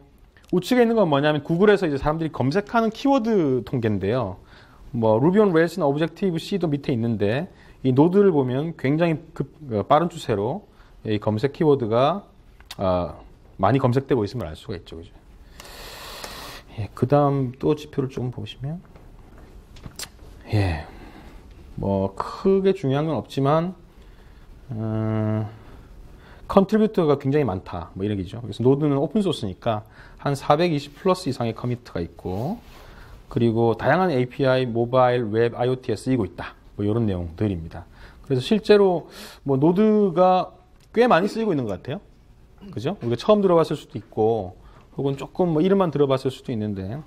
A: 우측에 있는 건 뭐냐면 구글에서 이제 사람들이 검색하는 키워드 통계인데요. 뭐 루비 온 레일스나 오브젝티브 C도 밑에 있는데 이 노드를 보면 굉장히 빠른 추세로 이 검색 키워드가 많이 검색되고 있음을 알 수가 있죠, 그죠? 예, 그 다음 또 지표를 조금 보시면 예, 뭐 크게 중요한 건 없지만 컨트리뷰터가 굉장히 많다, 뭐 이런 얘기죠. 그래서 노드는 오픈 소스니까 한 420 플러스 이상의 커미트가 있고, 그리고 다양한 API, 모바일, 웹, IoT에 쓰이고 있다, 뭐 이런 내용들입니다. 그래서 실제로 뭐 노드가 꽤 많이 쓰이고 있는 것 같아요. 그죠? 우리가 처음 들어봤을 수도 있고, 혹은 조금 뭐 이름만 들어봤을 수도 있는데,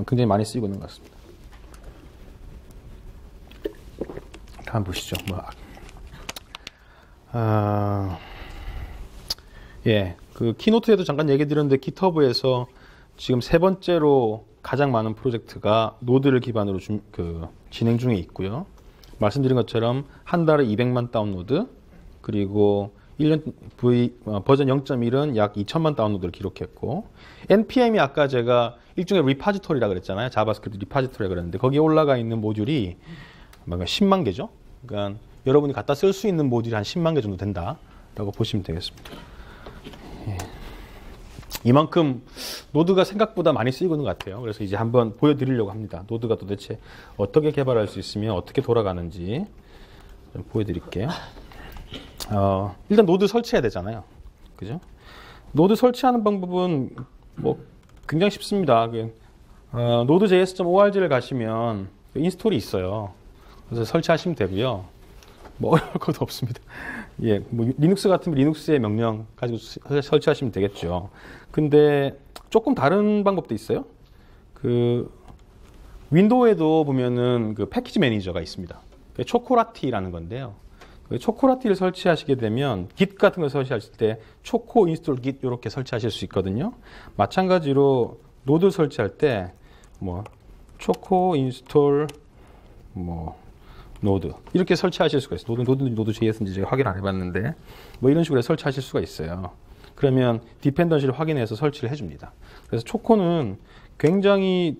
A: 굉장히 많이 쓰이고 있는 것 같습니다. 한번 보시죠. 예, 그 키노트에도 잠깐 얘기 드렸는데, GitHub에서 지금 세 번째로 가장 많은 프로젝트가 노드를 기반으로 진행 중에 있고요. 말씀드린 것처럼 한 달에 200만 다운로드, 그리고 1년 버전 0.1은 약 2천만 다운로드를 기록했고, npm이 아까 제가 일종의 리파지토리라 그랬잖아요. 자바스크립트 리파지토리라 그랬는데 거기에 올라가 있는 모듈이 10만 개죠. 그러니까 여러분이 갖다 쓸 수 있는 모듈이 한 10만 개 정도 된다라고 보시면 되겠습니다. 예. 이만큼 노드가 생각보다 많이 쓰이고 있는 것 같아요. 그래서 이제 한번 보여드리려고 합니다. 노드가 도대체 어떻게 개발할 수 있으며 어떻게 돌아가는지 좀 보여드릴게요. 일단 노드 설치해야 되잖아요. 그죠? 노드 설치하는 방법은 뭐 굉장히 쉽습니다. node.js.org를 가시면 인스톨이 있어요. 그래서 설치하시면 되고요. 뭐 어려울 것도 없습니다. 예, 뭐 리눅스 같으면 리눅스의 명령 가지고 설치하시면 되겠죠. 근데 조금 다른 방법도 있어요. 그 윈도우에도 보면은 그 패키지 매니저가 있습니다. 초코라티라는 건데요. 초코라티를 설치하시게 되면 git 같은 걸 설치하실 때 초코 인스톨 git 이렇게 설치하실 수 있거든요. 마찬가지로 노드 설치할 때 뭐 초코 인스톨 뭐 노드 이렇게 설치하실 수가 있어요. 노드 JS인지 제가 확인 안 해봤는데 뭐 이런 식으로 설치하실 수가 있어요. 그러면 디펜던시를 확인해서 설치를 해줍니다. 그래서 초코는 굉장히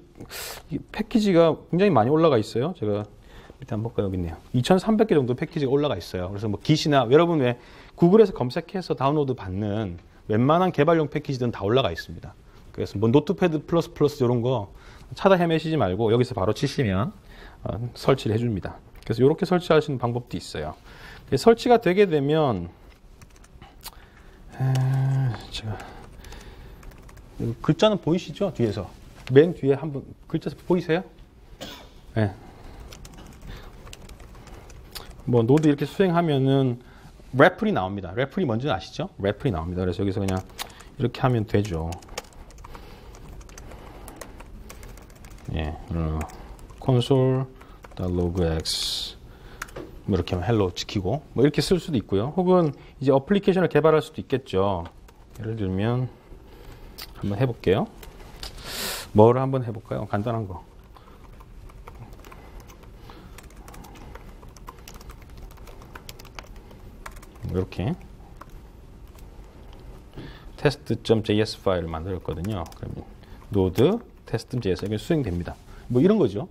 A: 패키지가 굉장히 많이 올라가 있어요. 제가 밑에 한번 볼까요? 여기 있네요. 2,300개 정도 패키지가 올라가 있어요. 그래서 뭐 Git이나 여러분 왜 구글에서 검색해서 다운로드 받는 웬만한 개발용 패키지들은 다 올라가 있습니다. 그래서 뭐 노트패드 플러스 이런 거 찾아 헤매시지 말고 여기서 바로 치시면 설치를 해줍니다. 그래서 이렇게 설치하시는 방법도 있어요. 설치가 되게 되면 제가 글자는 보이시죠? 뒤에서 맨 뒤에 한번 글자 보이세요? 네. 뭐 노드 이렇게 수행하면은 레플이 나옵니다. 레플이 뭔지 아시죠? 레플이 나옵니다. 그래서 여기서 그냥 이렇게 하면 되죠. 예, console.logx 뭐 이렇게 하면 hello 지키고 뭐 이렇게 쓸 수도 있고요. 혹은 이제 어플리케이션을 개발할 수도 있겠죠. 예를 들면 한번 해볼게요. 뭐를 한번 해볼까요? 간단한 거. 이렇게 test.js 파일을 만들었거든요. 그러면 node test.js 이게 수행됩니다. 뭐 이런 거죠.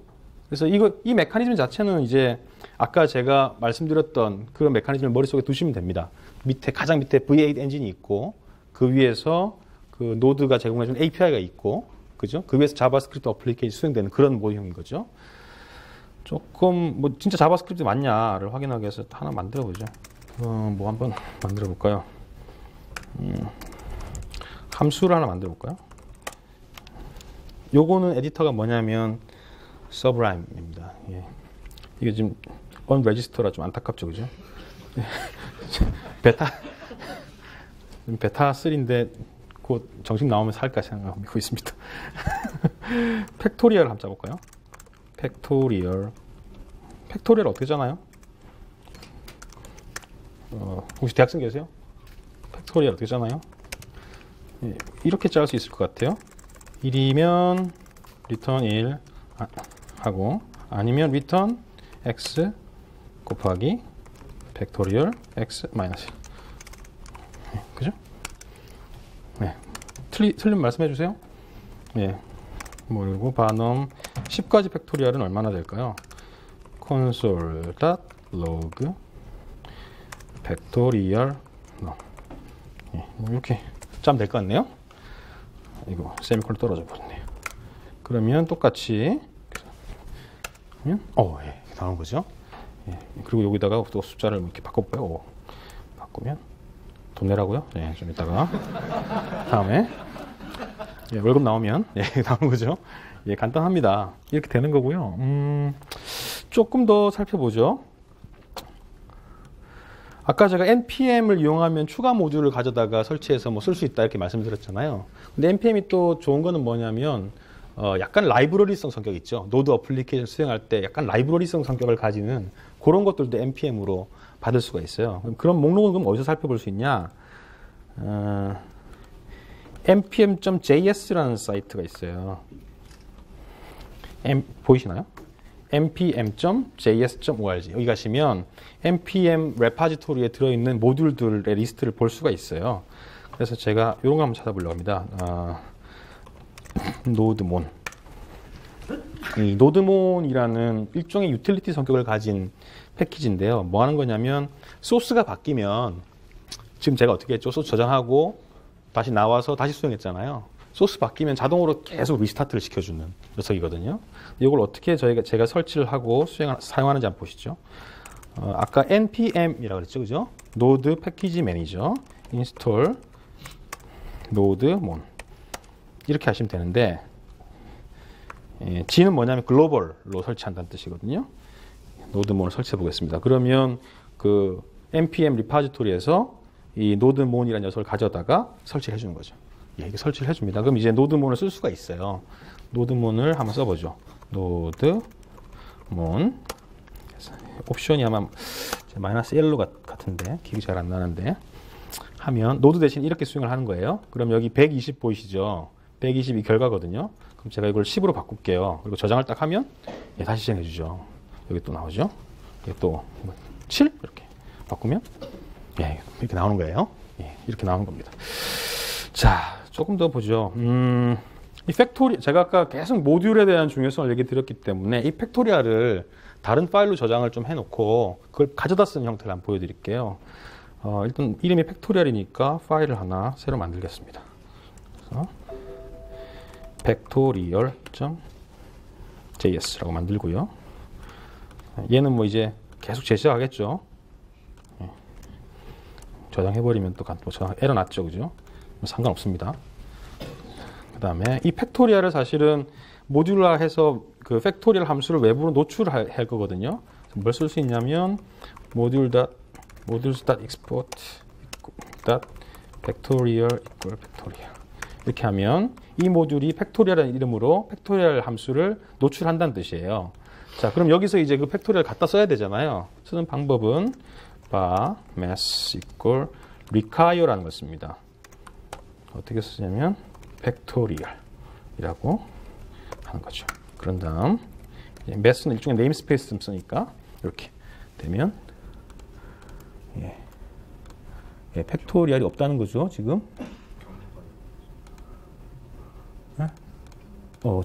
A: 그래서 이 메커니즘 자체는 이제 아까 제가 말씀드렸던 그 메커니즘을 머릿속에 두시면 됩니다. 가장 밑에 V8 엔진이 있고 그 위에서 그 노드가 제공해준 API가 있고 그죠? 그 위에서 자바스크립트 어플리케이션 수행되는 그런 모형인 거죠. 조금 뭐 진짜 자바스크립트 맞냐를 확인하기 위해서 하나 만들어 보죠. 뭐 한번 만들어 볼까요? 함수를 하나 만들어 볼까요? 요거는 에디터가 뭐냐면 Sublime입니다. 예. 이게 지금 unregister라 좀 안타깝죠, 그죠? 베타 3인데 곧 정식 나오면 살까 생각하고 있습니다. 팩토리얼 한번 짜볼까요? 팩토리얼 어떻게 짜나요? 혹시 대학생 계세요? 팩토리얼 어떻게 짜나요? 예, 이렇게 짤 수 있을 것 같아요. 1이면 return 1 하고 아니면 return x 곱하기 팩토리얼 x 마이너스 1. 그죠? 네. 틀린 말씀해 주세요. 예. 그리고 반음 10까지 팩토리얼은 얼마나 될까요? console.log 팩토리얼 예. 이렇게 짜면 될 것 같네요. 이거 세미콜론 떨어져 버렸네요. 그러면 똑같이 예, 나온 거죠. 예, 그리고 여기다가 또 숫자를 이렇게 바꿔볼까요? 바꾸면 돈 내라고요? 네, 좀 이따가 다음에 예, 월급 나오면 예, 나온 거죠. 예, 간단합니다. 이렇게 되는 거고요. 조금 더 살펴보죠. 아까 제가 npm을 이용하면 추가 모듈을 가져다가 설치해서 뭐 쓸 수 있다 이렇게 말씀드렸잖아요. 근데 npm이 또 좋은 거는 뭐냐면 약간 라이브러리성 성격이 있죠. 노드 어플리케이션 수행할 때 약간 라이브러리성 성격을 가지는 그런 것들도 npm으로 받을 수가 있어요. 그럼 목록은 그럼 어디서 살펴볼 수 있냐? npm.js라는 사이트가 있어요. 보이시나요? npm.js.org 여기 가시면 npm 레파지토리에 들어있는 모듈들의 리스트를 볼 수가 있어요. 그래서 제가 이런 거 한번 찾아보려고 합니다. 노드몬. 이 노드몬이라는 일종의 유틸리티 성격을 가진 패키지인데요. 뭐 하는 거냐면 소스가 바뀌면 지금 제가 어떻게 했죠? 소스 저장하고 다시 나와서 다시 수행했잖아요. 소스 바뀌면 자동으로 계속 리스타트를 시켜주는 녀석이거든요. 이걸 어떻게 제가 설치를 하고 사용하는지 한번 보시죠. 아까 npm이라고 그랬죠, 그죠? 노드 패키지 매니저 인스톨 노드몬 이렇게 하시면 되는데 G는 뭐냐면 글로벌로 설치한다는 뜻이거든요. 노드몬을 설치해 보겠습니다. 그러면 그 npm 리파지토리에서 이 노드몬이라는 녀석을 가져다가 설치를 해주는 거죠. 예, 이게 설치를 해줍니다. 그럼 이제 노드몬을 쓸 수가 있어요. 노드몬을 한번 써보죠. 노드몬 옵션이 아마 -1로 같은데 기억이 잘 안 나는데 하면 노드 대신 이렇게 수행을 하는 거예요. 그럼 여기 120 보이시죠? 120이 결과거든요. 그럼 제가 이걸 10으로 바꿀게요. 그리고 저장을 딱 하면 예, 다시 실행해 주죠. 여기 또 나오죠. 여기 또 7 이렇게 바꾸면 예, 이렇게 나오는 거예요. 예, 이렇게 나오는 겁니다. 자, 조금 더 보죠. 이 팩토리 제가 아까 계속 모듈에 대한 중요성을 얘기 드렸기 때문에 이 팩토리얼을 다른 파일로 저장을 좀 해놓고 그걸 가져다 쓰는 형태를 한번 보여드릴게요. 일단 이름이 팩토리얼이니까 파일을 하나 새로 만들겠습니다. 그래서 factorial.js라고 만들고요. 얘는 뭐 이제 계속 제시하겠죠. 저장해버리면 또 에러 났죠, 그죠? 상관없습니다. 그 다음에 이 팩토리얼을 사실은 모듈화해서 그 팩토리얼 함수를 외부로 노출할 거거든요. 뭘 쓸 수 있냐면 모듈 modules.export 팩토리얼 팩토리얼 이렇게 하면 이 모듈이 팩토리얼이라는 이름으로 팩토리얼 함수를 노출한다는 뜻이에요. 자, 그럼 여기서 이제 그 팩토리얼 갖다 써야 되잖아요. 쓰는 방법은 bar mass equal require라는 걸 씁니다. 어떻게 쓰냐면 팩토리얼이라고 하는 거죠. 그런 다음 mass는 일종의 네임스페이스 좀 쓰니까 이렇게 되면 팩토리얼이 없다는 거죠, 지금.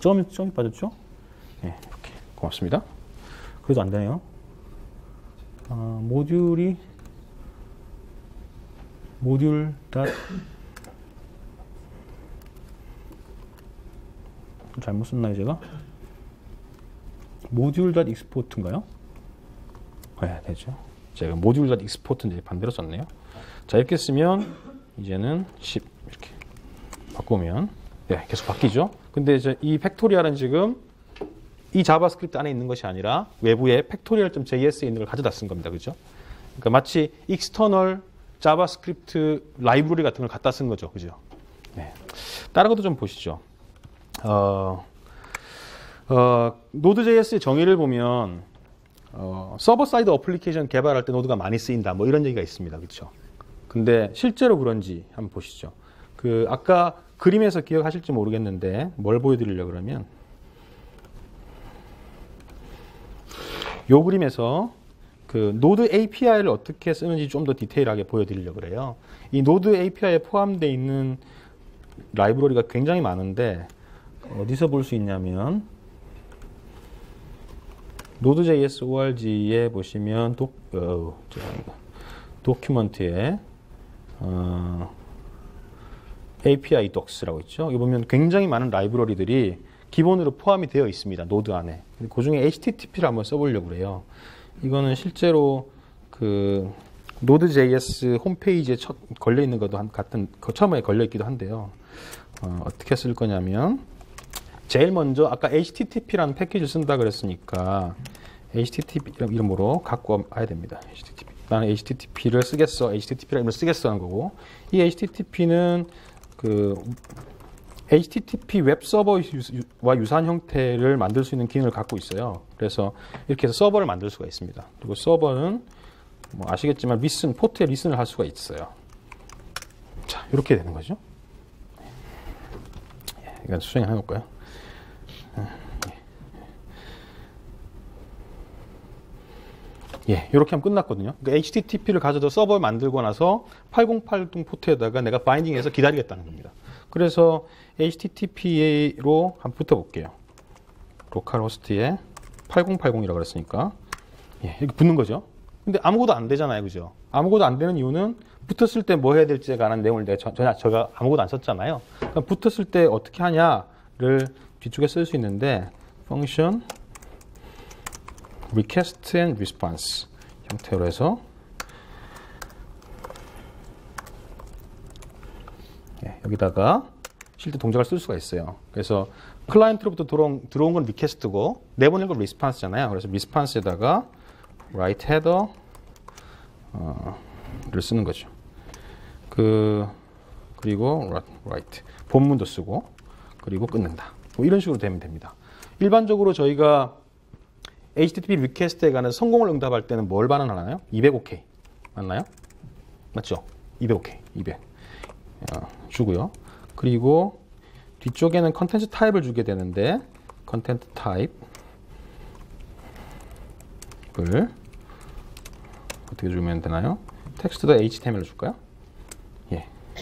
A: 점이 빠졌죠? 네, 이렇게. 고맙습니다. 그래도 안 되네요. 모듈 잘못 썼나요, 제가? 모듈.export인가요? 네, 되죠. 제가 모듈.export는 이제 반대로 썼네요. 자, 이렇게 쓰면 이제는 10 이렇게 바꾸면 계속 바뀌죠. 근데 이제 이 팩토리얼은 지금 이 자바스크립트 안에 있는 것이 아니라 외부에 팩토리얼.js에 있는 걸 가져다 쓴 겁니다. 그죠? 그러니까 마치 익스터널 자바스크립트 라이브러리 같은 걸 갖다 쓴 거죠. 그죠? 네. 다른 것도 좀 보시죠. 노드.js의 정의를 보면 서버 사이드 어플리케이션 개발할 때 노드가 많이 쓰인다. 뭐 이런 얘기가 있습니다. 그렇죠? 근데 실제로 그런지 한번 보시죠. 그 아까 그림에서 기억하실지 모르겠는데 뭘 보여드리려고 그러면 이 그림에서 그 노드 API를 어떻게 쓰는지 좀 더 디테일하게 보여드리려고 그래요. 이 노드 API에 포함되어 있는 라이브러리가 굉장히 많은데 어디서 볼 수 있냐면 Node.js org에 보시면 도큐먼트에 API docs라고 있죠. 여기 보면 굉장히 많은 라이브러리들이 기본으로 포함이 되어 있습니다. 노드 안에. 그 중에 HTTP를 한번 써보려고 그래요. 이거는 실제로 그 Node.js 홈페이지에 걸려 있는 것도 같은 처음에 걸려 있기도 한데요. 어떻게 쓸 거냐면 제일 먼저 아까 HTTP라는 패키지를 쓴다 그랬으니까 HTTP 이름으로 갖고 와야 됩니다. HTTP. 나는 HTTP를 쓰겠어. HTTP라는 이름을 쓰겠어 하는 거고 이 HTTP는 그 HTTP 웹 서버와 유사한 형태를 만들 수 있는 기능을 갖고 있어요. 그래서 이렇게 해서 서버를 만들 수가 있습니다. 그리고 서버는 뭐 아시겠지만 포트에 리슨을 할 수가 있어요. 자, 이렇게 되는 거죠. 이건 수정해 놓을까요? 이렇게 하면 끝났거든요. 그러니까 HTTP를 가져다 서버를 만들고 나서 8080 포트에다가 내가 바인딩해서 기다리겠다는 겁니다. 그래서 HTTP로 한번 붙어볼게요. 로컬호스트에 8080이라고 그랬으니까 이렇게 붙는 거죠. 근데 아무것도 안 되잖아요. 그죠? 아무것도 안 되는 이유는 붙었을 때 뭐 해야 될지에 관한 내용을 제가 아무것도 안 썼잖아요. 그러니까 붙었을 때 어떻게 하냐를 뒤쪽에 쓸 수 있는데 function request and response 형태로 해서 여기다가 실제 동작을 쓸 수가 있어요. 그래서 클라이언트로부터 들어온 건 리퀘스트고 내보낸 건 리스판스잖아요. 그래서 리스판스에다가 write header를 쓰는 거죠. 그리고 write 본문도 쓰고 그리고 끊는다. 뭐 이런 식으로 되면 됩니다. 일반적으로 저희가 HTTP 리퀘스트에 관한 성공을 응답할 때는 뭘 반응하나요? 200OK 맞나요? 맞죠? 200OK 200 주고요. 그리고 뒤쪽에는 컨텐츠 타입을 주게 되는데 컨텐츠 타입을 어떻게 주면 되나요? 텍스트도 HTML을 줄까요?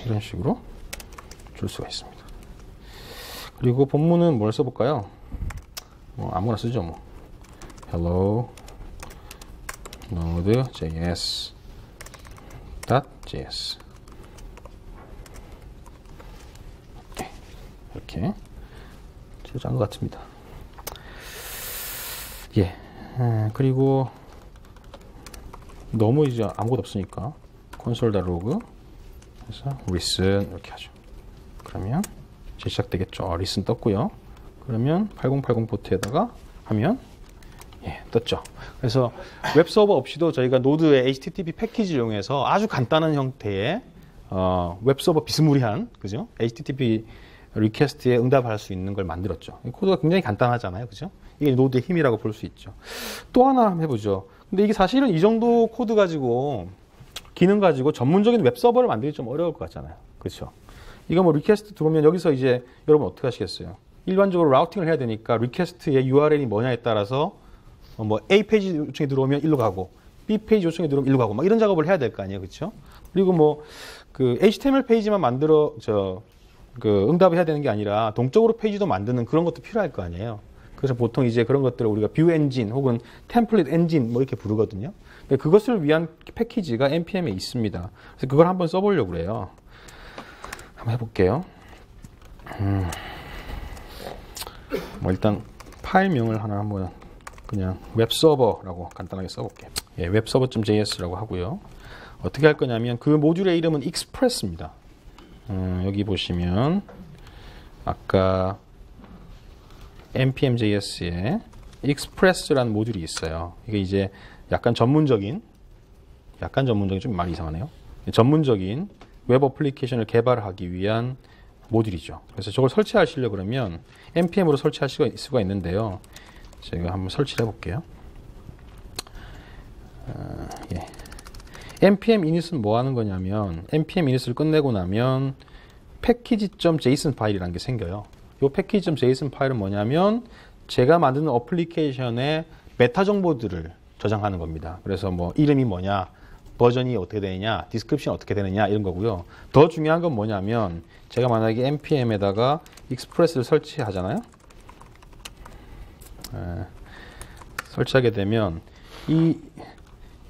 A: 이런 식으로 줄 수가 있습니다. 그리고 본문은 뭘 써볼까요? 뭐 아무거나 쓰죠. 뭐 hello node.js 이렇게 제일 작은 것 같습니다. 그리고 너무 이제 아무것도 없으니까 console.log 해서 listen 이렇게 하죠. 그러면 이제 시작되겠죠. listen 떴고요. 그러면 8080 포트에다가 하면 예, 떴죠. 그래서 웹 서버 없이도 저희가 노드의 HTTP 패키지를 이용해서 아주 간단한 형태의 웹 서버 비스무리한 그죠? HTTP 리퀘스트에 응답할 수 있는 걸 만들었죠. 코드가 굉장히 간단하잖아요, 그죠? 이게 노드의 힘이라고 볼 수 있죠. 또 하나 한번 해보죠. 근데 이게 사실은 이 정도 코드 가지고 기능 가지고 전문적인 웹 서버를 만들기 좀 어려울 것 같잖아요, 그렇죠? 이거 뭐 리퀘스트 들어오면 여기서 이제 여러분 어떻게 하시겠어요? 일반적으로 라우팅을 해야 되니까 리퀘스트의 URL이 뭐냐에 따라서 뭐 A 페이지 요청이 들어오면 일로 가고 B 페이지 요청이 들어오면 일로 가고 막 이런 작업을 해야 될 거 아니에요, 그렇죠? 그리고 뭐 그 HTML 페이지만 만들어 그 응답을 해야 되는 게 아니라 동적으로 페이지도 만드는 그런 것도 필요할 거 아니에요. 그래서 보통 이제 그런 것들을 우리가 뷰 엔진 혹은 템플릿 엔진 뭐 이렇게 부르거든요. 그것을 위한 패키지가 npm에 있습니다. 그래서 그걸 한번 써보려고 그래요. 한번 해볼게요. 뭐 일단 파일명을 하나 한번 그냥 웹서버라고 간단하게 써볼게요. 예, 웹서버.js라고 하고요. 어떻게 할 거냐면 그 모듈의 이름은 express입니다. 여기 보시면 아까 npm.js에 express라는 모듈이 있어요. 이게 이제 약간 전문적인 좀 말이 이상하네요. 전문적인 웹 어플리케이션을 개발하기 위한 모듈이죠. 그래서 저걸 설치하시려고 그러면 npm으로 설치할 수가 있는데요. 제가 한번 설치를 해볼게요. 예. npm init은 뭐 하는 거냐면 npm init을 끝내고 나면 package.json 파일이라는 게 생겨요. 이 package.json 파일은 뭐냐면 제가 만드는 어플리케이션의 메타 정보들을 저장하는 겁니다. 그래서 뭐 이름이 뭐냐, 버전이 어떻게 되느냐, 디스크립션 어떻게 되느냐 이런 거고요. 더 중요한 건 뭐냐면 제가 만약에 npm에다가 express를 설치하잖아요. 설치하게 되면 이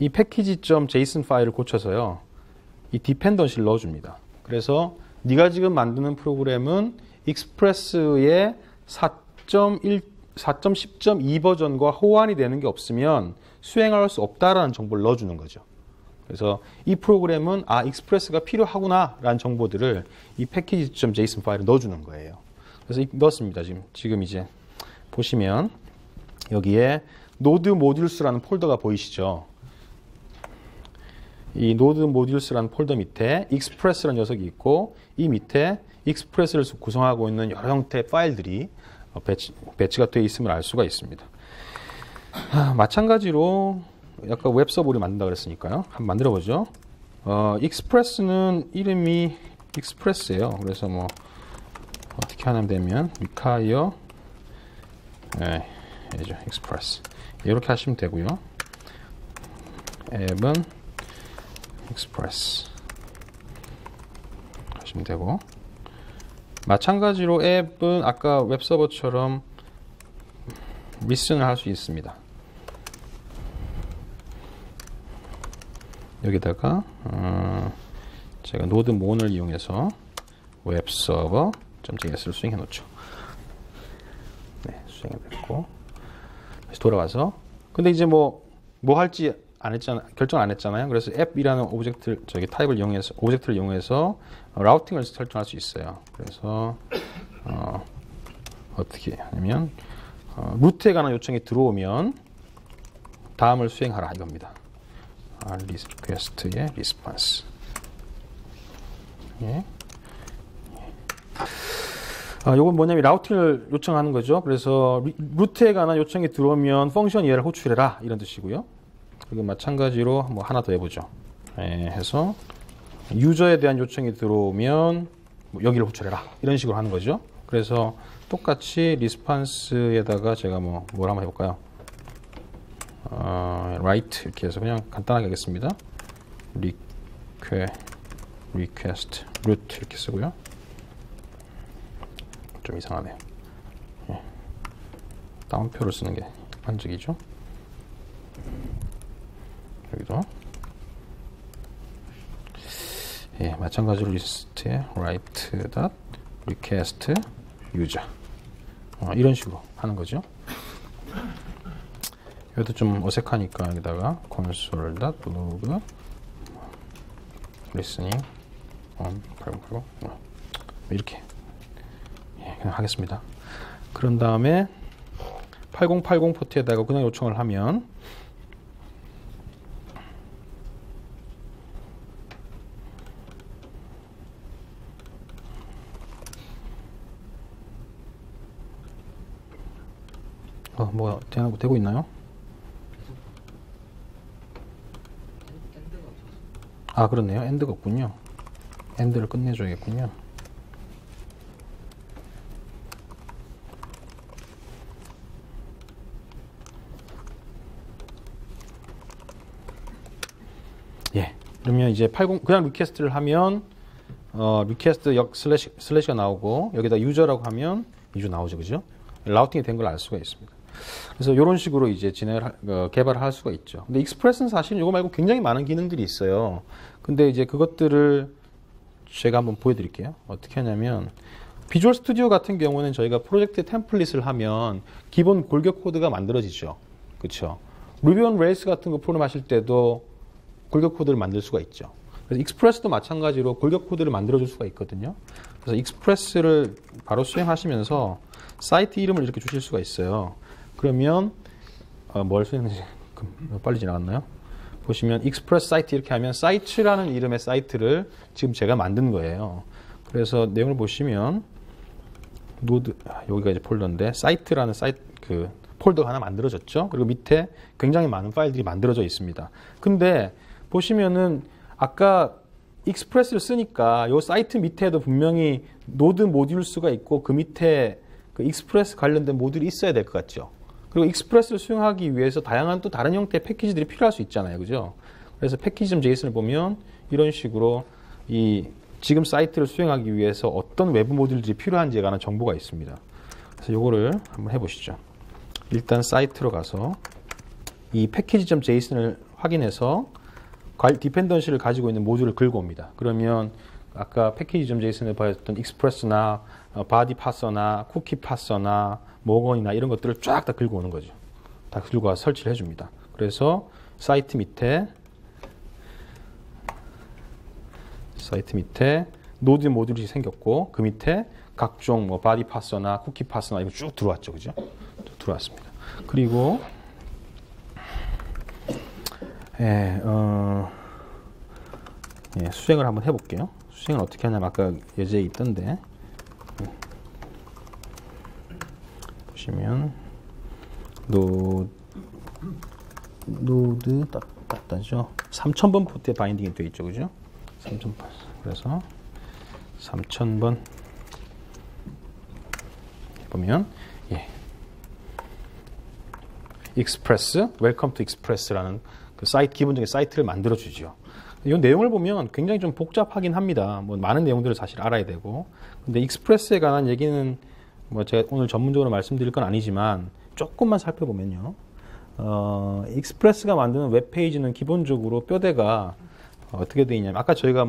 A: package.json 파일을 고쳐서요. 이 디펜던시를 넣어줍니다. 그래서 네가 지금 만드는 프로그램은 익스프레스의 4.10.2 버전과 호환이 되는 게 없으면 수행할 수 없다라는 정보를 넣어주는 거죠. 그래서 이 프로그램은 익스프레스가 필요하구나 라는 정보들을 이 package.json 파일에 넣어주는 거예요. 그래서 넣었습니다. 지금 이제 보시면 여기에 노드 모듈스라는 폴더가 보이시죠? 이 노드 모듈스라는 폴더 밑에 익스프레스라는 녀석이 있고 이 밑에 익스프레스를 구성하고 있는 여러 형태의 파일들이 배치가 되어 있음을 알 수가 있습니다. 마찬가지로 아까 웹서버를 만든다 그랬으니까요. 한번 만들어 보죠. 익스프레스는 이름이 익스프레스예요. 그래서 뭐 어떻게 하면 되면 require 익스프레스 이렇게 하시면 되고요. 앱은 익스프레스 하시면 되고 마찬가지로 앱은 아까 웹서버처럼 리슨을 할 수 있습니다. 여기다가 제가 노드 몬을 이용해서 웹서버.js를 수행해 놓죠. 네, 수행해 됐고 다시 돌아와서 근데 이제 뭐 할지 결정 안 했잖아요. 그래서 앱이라는 타입을 이용해서 오브젝트를 이용해서 라우팅을 설정할 수 있어요. 그래서 어떻게 하냐면 루트에 관한 요청이 들어오면 다음을 수행하라 이겁니다. 리퀘스트의 리스폰스. 예. 요건 뭐냐면 라우팅을 요청하는 거죠. 그래서 루트에 관한 요청이 들어오면 펑션 얘를 호출해라 이런 뜻이고요. 그리고 마찬가지로 뭐 하나 더 해보죠. 해서 유저에 대한 요청이 들어오면 뭐 여기를 호출해라 이런 식으로 하는 거죠. 그래서 똑같이 리스폰스에다가 제가 뭘 한번 해볼까요? write 이렇게 해서 그냥 간단하게 하겠습니다. request root 이렇게 쓰고요. 좀 이상하네요. 예. 다운표를 쓰는 게 일반적이죠. 여기도 예, 마찬가지로 리스트에 write.request user 이런 식으로 하는 거죠. 여기도 좀 어색하니까 여기다가 console.log listening on 이렇게 예, 그냥 하겠습니다. 그런 다음에 8080 포트에다가 그냥 요청을 하면 뭐가 되고 있나요? 아, 그렇네요. 엔드가 없군요. 엔드를 끝내줘야겠군요. 예. 그러면 이제 80 그냥 리퀘스트를 하면 리퀘스트 슬래시가 나오고 여기다 유저라고 하면 유저 나오죠, 그죠? 라우팅이 된 걸 알 수가 있습니다. 그래서 이런 식으로 이제 개발을 할 수가 있죠. 근데 익스프레스는 사실 이거 말고 굉장히 많은 기능들이 있어요. 근데 이제 그것들을 제가 한번 보여드릴게요. 어떻게 하냐면 비주얼 스튜디오 같은 경우는 저희가 프로젝트 템플릿을 하면 기본 골격 코드가 만들어지죠. 그렇죠? 루비 온 레일스 같은 거 프로그램 하실 때도 골격 코드를 만들 수가 있죠. 그래서 익스프레스도 마찬가지로 골격 코드를 만들어 줄 수가 있거든요. 그래서 익스프레스를 바로 수행하시면서 사이트 이름을 이렇게 주실 수가 있어요. 그러면 뭘 수행하는지 빨리 지나갔나요? 보시면 익스프레스 사이트 이렇게 하면 사이트라는 이름의 사이트를 지금 제가 만든 거예요. 그래서 내용을 보시면 노드 여기가 이제 폴더인데 사이트라는 폴더가 하나 만들어졌죠. 그리고 밑에 굉장히 많은 파일들이 만들어져 있습니다. 근데 보시면은 아까 익스프레스를 쓰니까 이 사이트 밑에도 분명히 노드 모듈 수가 있고 그 밑에 그 익스프레스 관련된 모듈이 있어야 될 것 같죠. 그리고 익스프레스를 수행하기 위해서 다양한 또 다른 형태의 패키지들이 필요할 수 있잖아요. 그죠? 그래서 패키지.json을 보면 이런 식으로 지금 사이트를 수행하기 위해서 어떤 외부 모듈들이 필요한지에 관한 정보가 있습니다. 그래서 이거를 한번 해보시죠. 일단 사이트로 가서 이 패키지.json을 확인해서 디펜던시를 가지고 있는 모듈을 긁어 옵니다. 그러면 아까 패키지.json에 보였던 익스프레스나 바디 파서나 쿠키 파서나 모건이나 이런 것들을 쫙 다 긁어 오는 거죠. 다 긁고 와서 설치를 해줍니다. 그래서 사이트 밑에 노드 모듈이 생겼고 그 밑에 각종 바디 파서나 쿠키 파서나 이거 쭉 들어왔죠, 그죠? 들어왔습니다. 그리고 수행을 한번 해볼게요. 수행을 어떻게 하냐면 아까 예제에 있던데 보시면 노드 따죠. 3000번 포트에 바인딩이 되어 있죠, 그죠? 3000번. 그래서 3000번 보면 익스프레스, 웰컴 투 익스프레스라는 그 사이트 기본적인 사이트를 만들어 주죠. 이 내용을 보면 굉장히 좀 복잡하긴 합니다. 많은 내용들을 사실 알아야 되고. 근데 익스프레스에 관한 얘기는 제가 오늘 전문적으로 말씀드릴 건 아니지만 조금만 살펴보면요. 익스프레스가 만드는 웹페이지는 기본적으로 뼈대가 어떻게 되어 있냐면 아까 저희가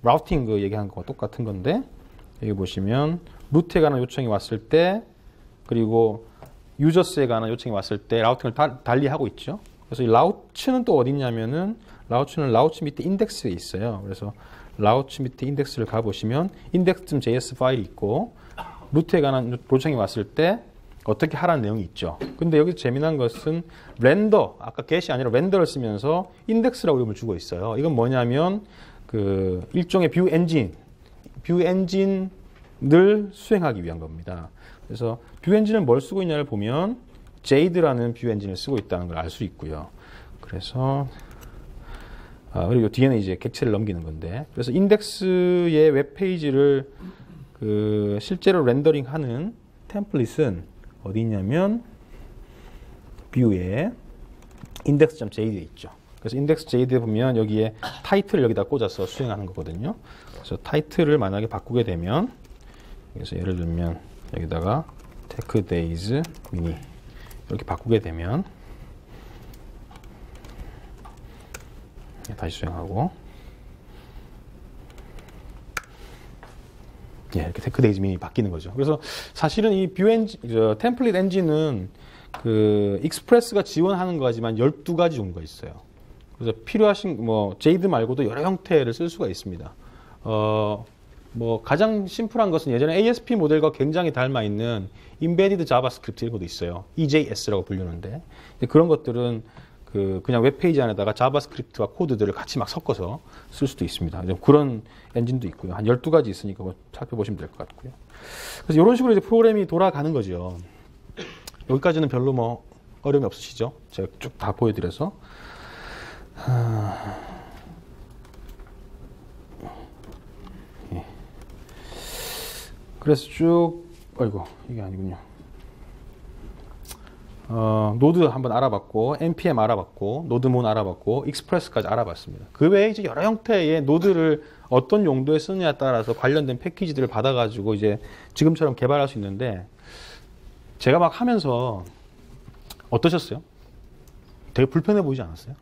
A: 라우팅 얘기한 거와 똑같은 건데 여기 보시면 루트에 관한 요청이 왔을 때 그리고 유저스에 관한 요청이 왔을 때 라우팅을 달리 하고 있죠. 그래서 이 라우츠는 또 어디 있냐면은 라우츠는 라우츠 밑에 인덱스에 있어요. 그래서 라우츠 밑에 인덱스를 가보시면 index.js 파일이 있고 루트에 관한 요청이 왔을 때 어떻게 하라는 내용이 있죠. 근데 여기서 재미난 것은 렌더, 아까 get이 아니라 렌더를 쓰면서 인덱스라고 이름을 주고 있어요. 이건 뭐냐면 그 일종의 뷰 엔진을 수행하기 위한 겁니다. 그래서 뷰 엔진을 뭘 쓰고 있냐를 보면 jade라는 뷰 엔진을 쓰고 있다는 걸 알 수 있고요. 그래서 그리고 뒤에는 이제 객체를 넘기는 건데, 그래서 인덱스의 웹페이지를 실제로 렌더링하는 템플릿은 어디 있냐면 뷰에 index.jde에 있죠. 그래서 index.jde에 보면 여기에 타이틀을 여기다 꽂아서 수행하는 거거든요. 그래서 타이틀을 만약에 바꾸게 되면 그래서 예를 들면 여기다가 tech days mini 이렇게 바꾸게 되면 다시 수행하고 이렇게 테크 데이즈 미니 바뀌는 거죠. 그래서 사실은 이 뷰 엔진, 템플릿 엔진은 그 익스프레스가 지원하는 거지만 12가지 정도가 있어요. 그래서 필요하신 제이드 말고도 여러 형태를 쓸 수가 있습니다. 뭐 가장 심플한 것은 예전에 ASP 모델과 굉장히 닮아 있는 Embedded JavaScript 이런 것도 있어요. EJS라고 불리는데 그런 것들은 그냥 웹페이지 안에다가 자바스크립트와 코드들을 같이 막 섞어서 쓸 수도 있습니다. 그런 엔진도 있고요. 한 12가지 있으니까 뭐 살펴보시면 될 것 같고요. 그래서 이런 식으로 이제 프로그램이 돌아가는 거죠. 여기까지는 별로 뭐 어려움이 없으시죠? 제가 쭉 다 보여드려서. 예. 그래서 쭉, 아이고, 이게 아니군요. 노드 한번 알아봤고, npm 알아봤고, 노드몬 알아봤고, 익스프레스까지 알아봤습니다. 그 외에 이제 여러 형태의 노드를 어떤 용도에 쓰느냐에 따라서 관련된 패키지들을 받아가지고 이제 지금처럼 개발할 수 있는데, 제가 막 하면서 어떠셨어요? 되게 불편해 보이지 않았어요?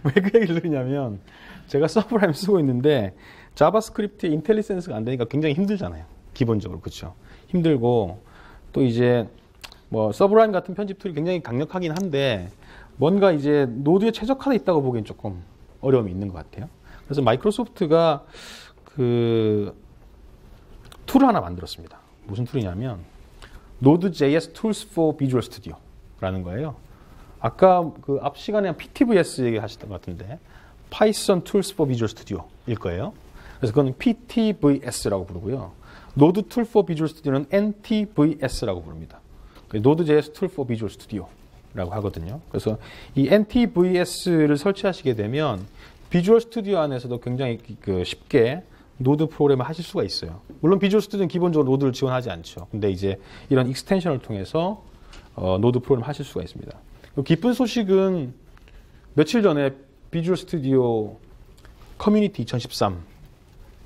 A: 왜 그 얘기를 드리냐면, 제가 서브라임 쓰고 있는데, 자바스크립트의 인텔리센스가 안 되니까 굉장히 힘들잖아요. 기본적으로. 그렇죠? 힘들고, 또 이제 뭐 서브라임 같은 편집 툴이 굉장히 강력하긴 한데 뭔가 이제 노드에 최적화되어 있다고 보기엔 조금 어려움이 있는 것 같아요. 그래서 마이크로소프트가 그 툴을 하나 만들었습니다. 무슨 툴이냐면 Node.js Tools for Visual Studio라는 거예요. 아까 그 앞 시간에 PTVS 얘기하셨던 것 같은데 Python Tools for Visual Studio일 거예요. 그래서 그건 PTVS라고 부르고요. Node Tool for Visual Studio는 NTVS라고 부릅니다. Node.js Tool for Visual Studio라고 하거든요. 그래서 이 NTVS를 설치하시게 되면 비주얼 스튜디오 안에서도 굉장히 쉽게 노드 프로그램을 하실 수가 있어요. 물론 비주얼 스튜디오는 기본적으로 노드를 지원하지 않죠. 근데 이제 이런 익스텐션을 통해서 노드 프로그램 하실 수가 있습니다. 기쁜 소식은 며칠 전에 비주얼 스튜디오 커뮤니티 2013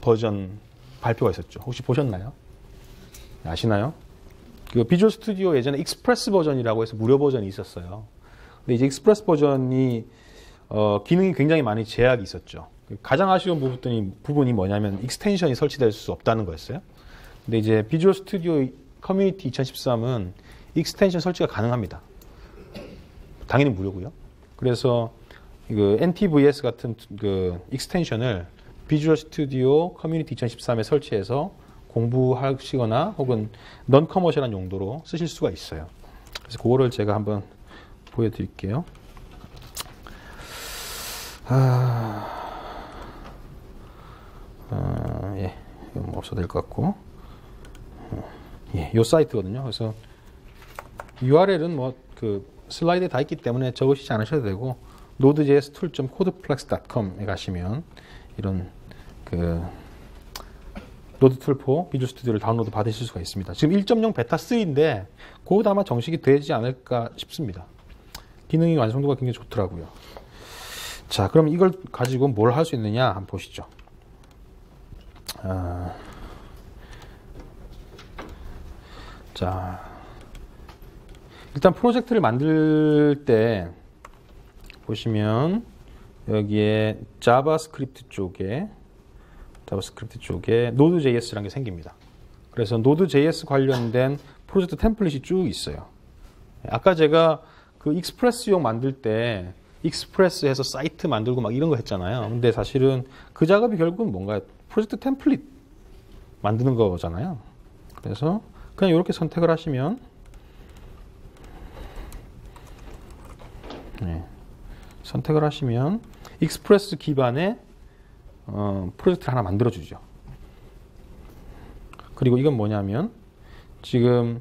A: 버전 발표가 있었죠. 혹시 보셨나요? 아시나요? 그 비주얼 스튜디오 예전에 익스프레스 버전이라고 해서 무료 버전이 있었어요. 근데 이제 익스프레스 버전이 기능이 굉장히 많이 제약이 있었죠. 가장 아쉬운 부분이 뭐냐면 익스텐션이 설치될 수 없다는 거였어요. 근데 이제 비주얼 스튜디오 커뮤니티 2013은 익스텐션 설치가 가능합니다. 당연히 무료고요. 그래서 그 NTVS 같은 그 익스텐션을 비주얼 스튜디오 커뮤니티 2013에 설치해서 공부하시거나 혹은 넌 커머셜한 용도로 쓰실 수가 있어요. 그래서 그거를 제가 한번 보여드릴게요. 예, 이건 없어도 될 것 같고, 예, 요 사이트거든요. 그래서 URL은 뭐 그 슬라이드에 다 있기 때문에 적으시지 않으셔도 되고, node.js tool.codeplex.com에 가시면 이런 그 노드 툴 포 비주얼 스튜디오를 다운로드 받으실 수가 있습니다. 지금 1.0 베타 3인데 곧 아마 정식이 되지 않을까 싶습니다. 기능이 완성도가 굉장히 좋더라고요. 자, 그럼 이걸 가지고 뭘 할 수 있느냐 한번 보시죠. 자, 일단 프로젝트를 만들 때 보시면 여기에 자바스크립트 쪽에 Node.js라는 게 생깁니다. 그래서 Node.js 관련된 프로젝트 템플릿이 쭉 있어요. 아까 제가 그 익스프레스용 만들 때 익스프레스해서 사이트 만들고 막 이런 거 했잖아요. 근데 사실은 그 작업이 결국은 뭔가 프로젝트 템플릿 만드는 거잖아요. 그래서 그냥 이렇게 선택을 하시면 익스프레스 기반의 프로젝트를 하나 만들어주죠. 그리고 이건 뭐냐면 지금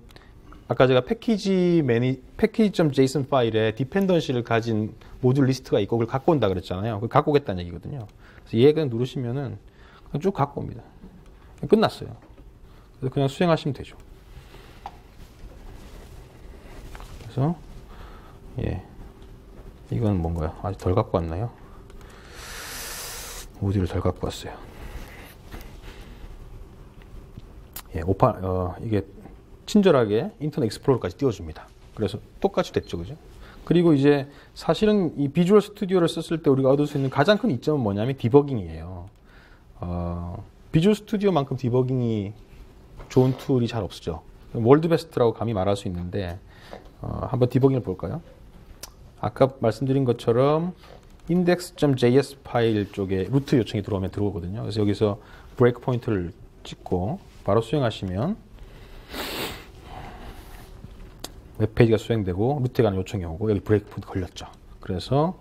A: 아까 제가 package.json 파일에 디펜던시를 가진 모듈 리스트가 있고 그걸 갖고 온다 그랬잖아요. 그걸 갖고 오겠다는 얘기거든요. 그래서 얘 그냥 누르시면은 그냥 쭉 갖고 옵니다. 끝났어요. 그래서 그냥 수행하시면 되죠. 그래서 예, 이건 뭔가요? 아직 덜 갖고 왔나요? 모듈을 덜 갖고 왔어요. 예, 이게 친절하게 인터넷 익스플로러까지 띄워줍니다. 그래서 똑같이 됐죠, 그죠? 그리고 이제 사실은 이 비주얼 스튜디오를 썼을 때 우리가 얻을 수 있는 가장 큰 이점은 뭐냐면 디버깅이에요. 비주얼 스튜디오만큼 디버깅이 좋은 툴이 잘 없죠. 월드 베스트라고 감히 말할 수 있는데 한번 디버깅을 볼까요? 아까 말씀드린 것처럼 index.js 파일 쪽에 루트 요청이 들어오면 들어오거든요. 그래서 여기서 브레이크 포인트를 찍고 바로 수행하시면 웹페이지가 수행되고 루트에 관한 요청이 오고 여기 브레이크 포인트 걸렸죠. 그래서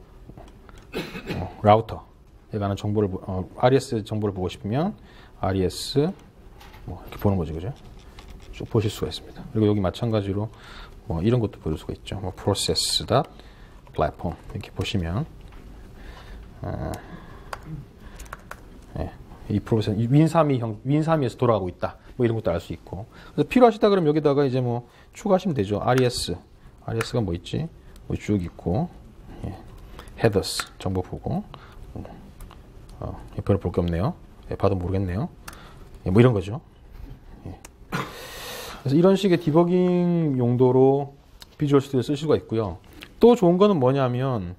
A: 라우터에 관한 정보를 RES 정보를 보고 싶으면 RES 뭐 이렇게 보는 거죠, 그죠? 쭉 보실 수가 있습니다. 그리고 여기 마찬가지로 뭐 이런 것도 볼 수가 있죠. 뭐 process.platform 이렇게 보시면 이 프로세스 윈3에서 돌아가고 있다. 뭐 이런 것도 알 수 있고. 그래서 필요하시다 그러면 여기다가 이제 뭐 추가하시면 되죠. RES가 뭐 있지? 뭐 쭉 있고, headers 정보 보고, 별로 볼 게 없네요. 봐도 모르겠네요. 뭐 이런 거죠. 그래서 이런 식의 디버깅 용도로 비주얼 스튜디오 쓸 수가 있고요. 또 좋은 거는 뭐냐면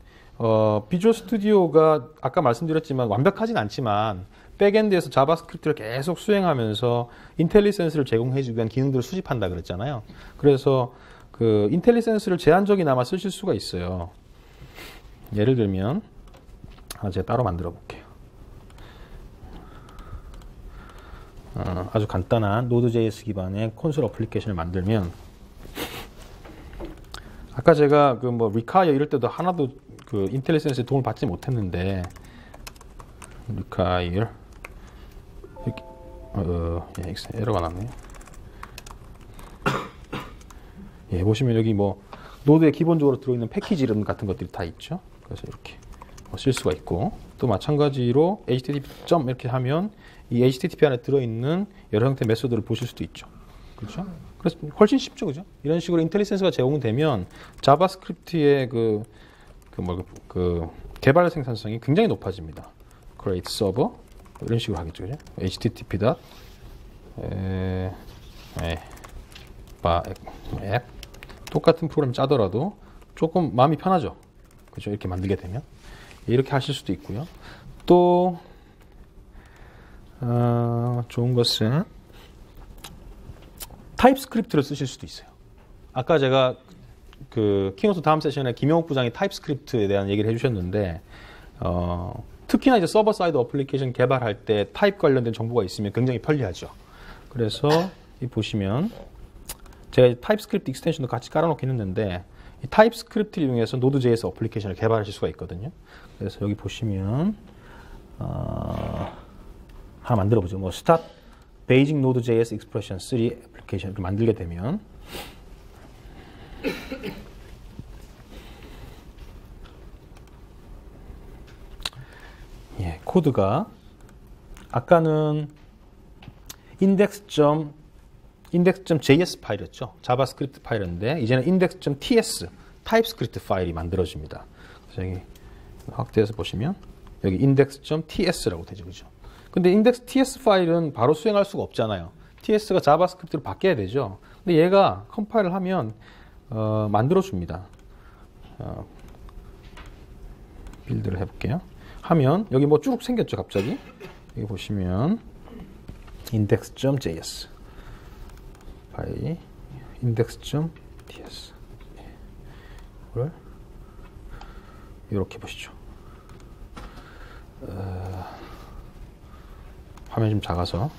A: 비주얼 스튜디오가 아까 말씀드렸지만 완벽하진 않지만 백엔드에서 자바스크립트를 계속 수행하면서 인텔리센스를 제공해주기 위한 기능들을 수집한다 그랬잖아요. 그래서 그 인텔리센스를 제한적이나마 쓰실 수가 있어요. 예를 들면 하나 제가 따로 만들어 볼게요. 아주 간단한 Node.js 기반의 콘솔 어플리케이션을 만들면 아까 제가 그 뭐 require 이럴 때도 하나도 그 인텔리센스에 도움을 받지 못했는데 require 에러가 났네요. 보시면 여기 뭐 노드에 기본적으로 들어있는 패키지 이름 같은 것들이 다 있죠. 그래서 이렇게 쓸 수가 있고 또 마찬가지로 http 이렇게 하면 이 http 안에 들어있는 여러 형태의 메소드를 보실 수도 있죠. 그렇죠? 그래서 훨씬 쉽죠, 그죠? 이런 식으로 인텔리센스가 제공되면 자바스크립트의 그 개발 생산성이 굉장히 높아집니다. create server 이런 식으로 하겠죠, 그죠? http app 똑같은 프로그램 짜더라도 조금 마음이 편하죠, 그죠? 이렇게 만들게 되면 이렇게 하실 수도 있고요. 또 좋은 것은 타입스크립트를 쓰실 수도 있어요. 아까 제가 그 키노트 다음 세션에 김영욱 부장이 타입스크립트에 대한 얘기를 해주셨는데 특히나 이제 서버 사이드 어플리케이션 개발할 때 타입 관련된 정보가 있으면 굉장히 편리하죠. 그래서 이 보시면 제가 타입스크립트 익스텐션도 같이 깔아놓긴 했는데 이 타입스크립트를 이용해서 Node.js 어플리케이션을 개발하실 수가 있거든요. 그래서 여기 보시면 하나 만들어보죠. 뭐 start basic Node.js expression 3 애플리케이션 이렇게 만들게 되면 코드가 아까는 index.js 파일이었죠. 자바스크립트 파일인데 이제는 index.ts 타입스크립트 파일이 만들어집니다. 그래서 여기 확대해서 보시면 여기 index.ts라고 되죠, 그죠? 근데 index.ts 파일은 바로 수행할 수가 없잖아요. ts가 자바스크립트로 바뀌어야 되죠. 근데 얘가 컴파일을 하면 만들어줍니다. 빌드를 해볼게요. 하면 여기 뭐 쭉 생겼죠, 갑자기. 여기 보시면 index.js 파일 index.ts 이걸 이렇게 보시죠. 화면이 좀 작아서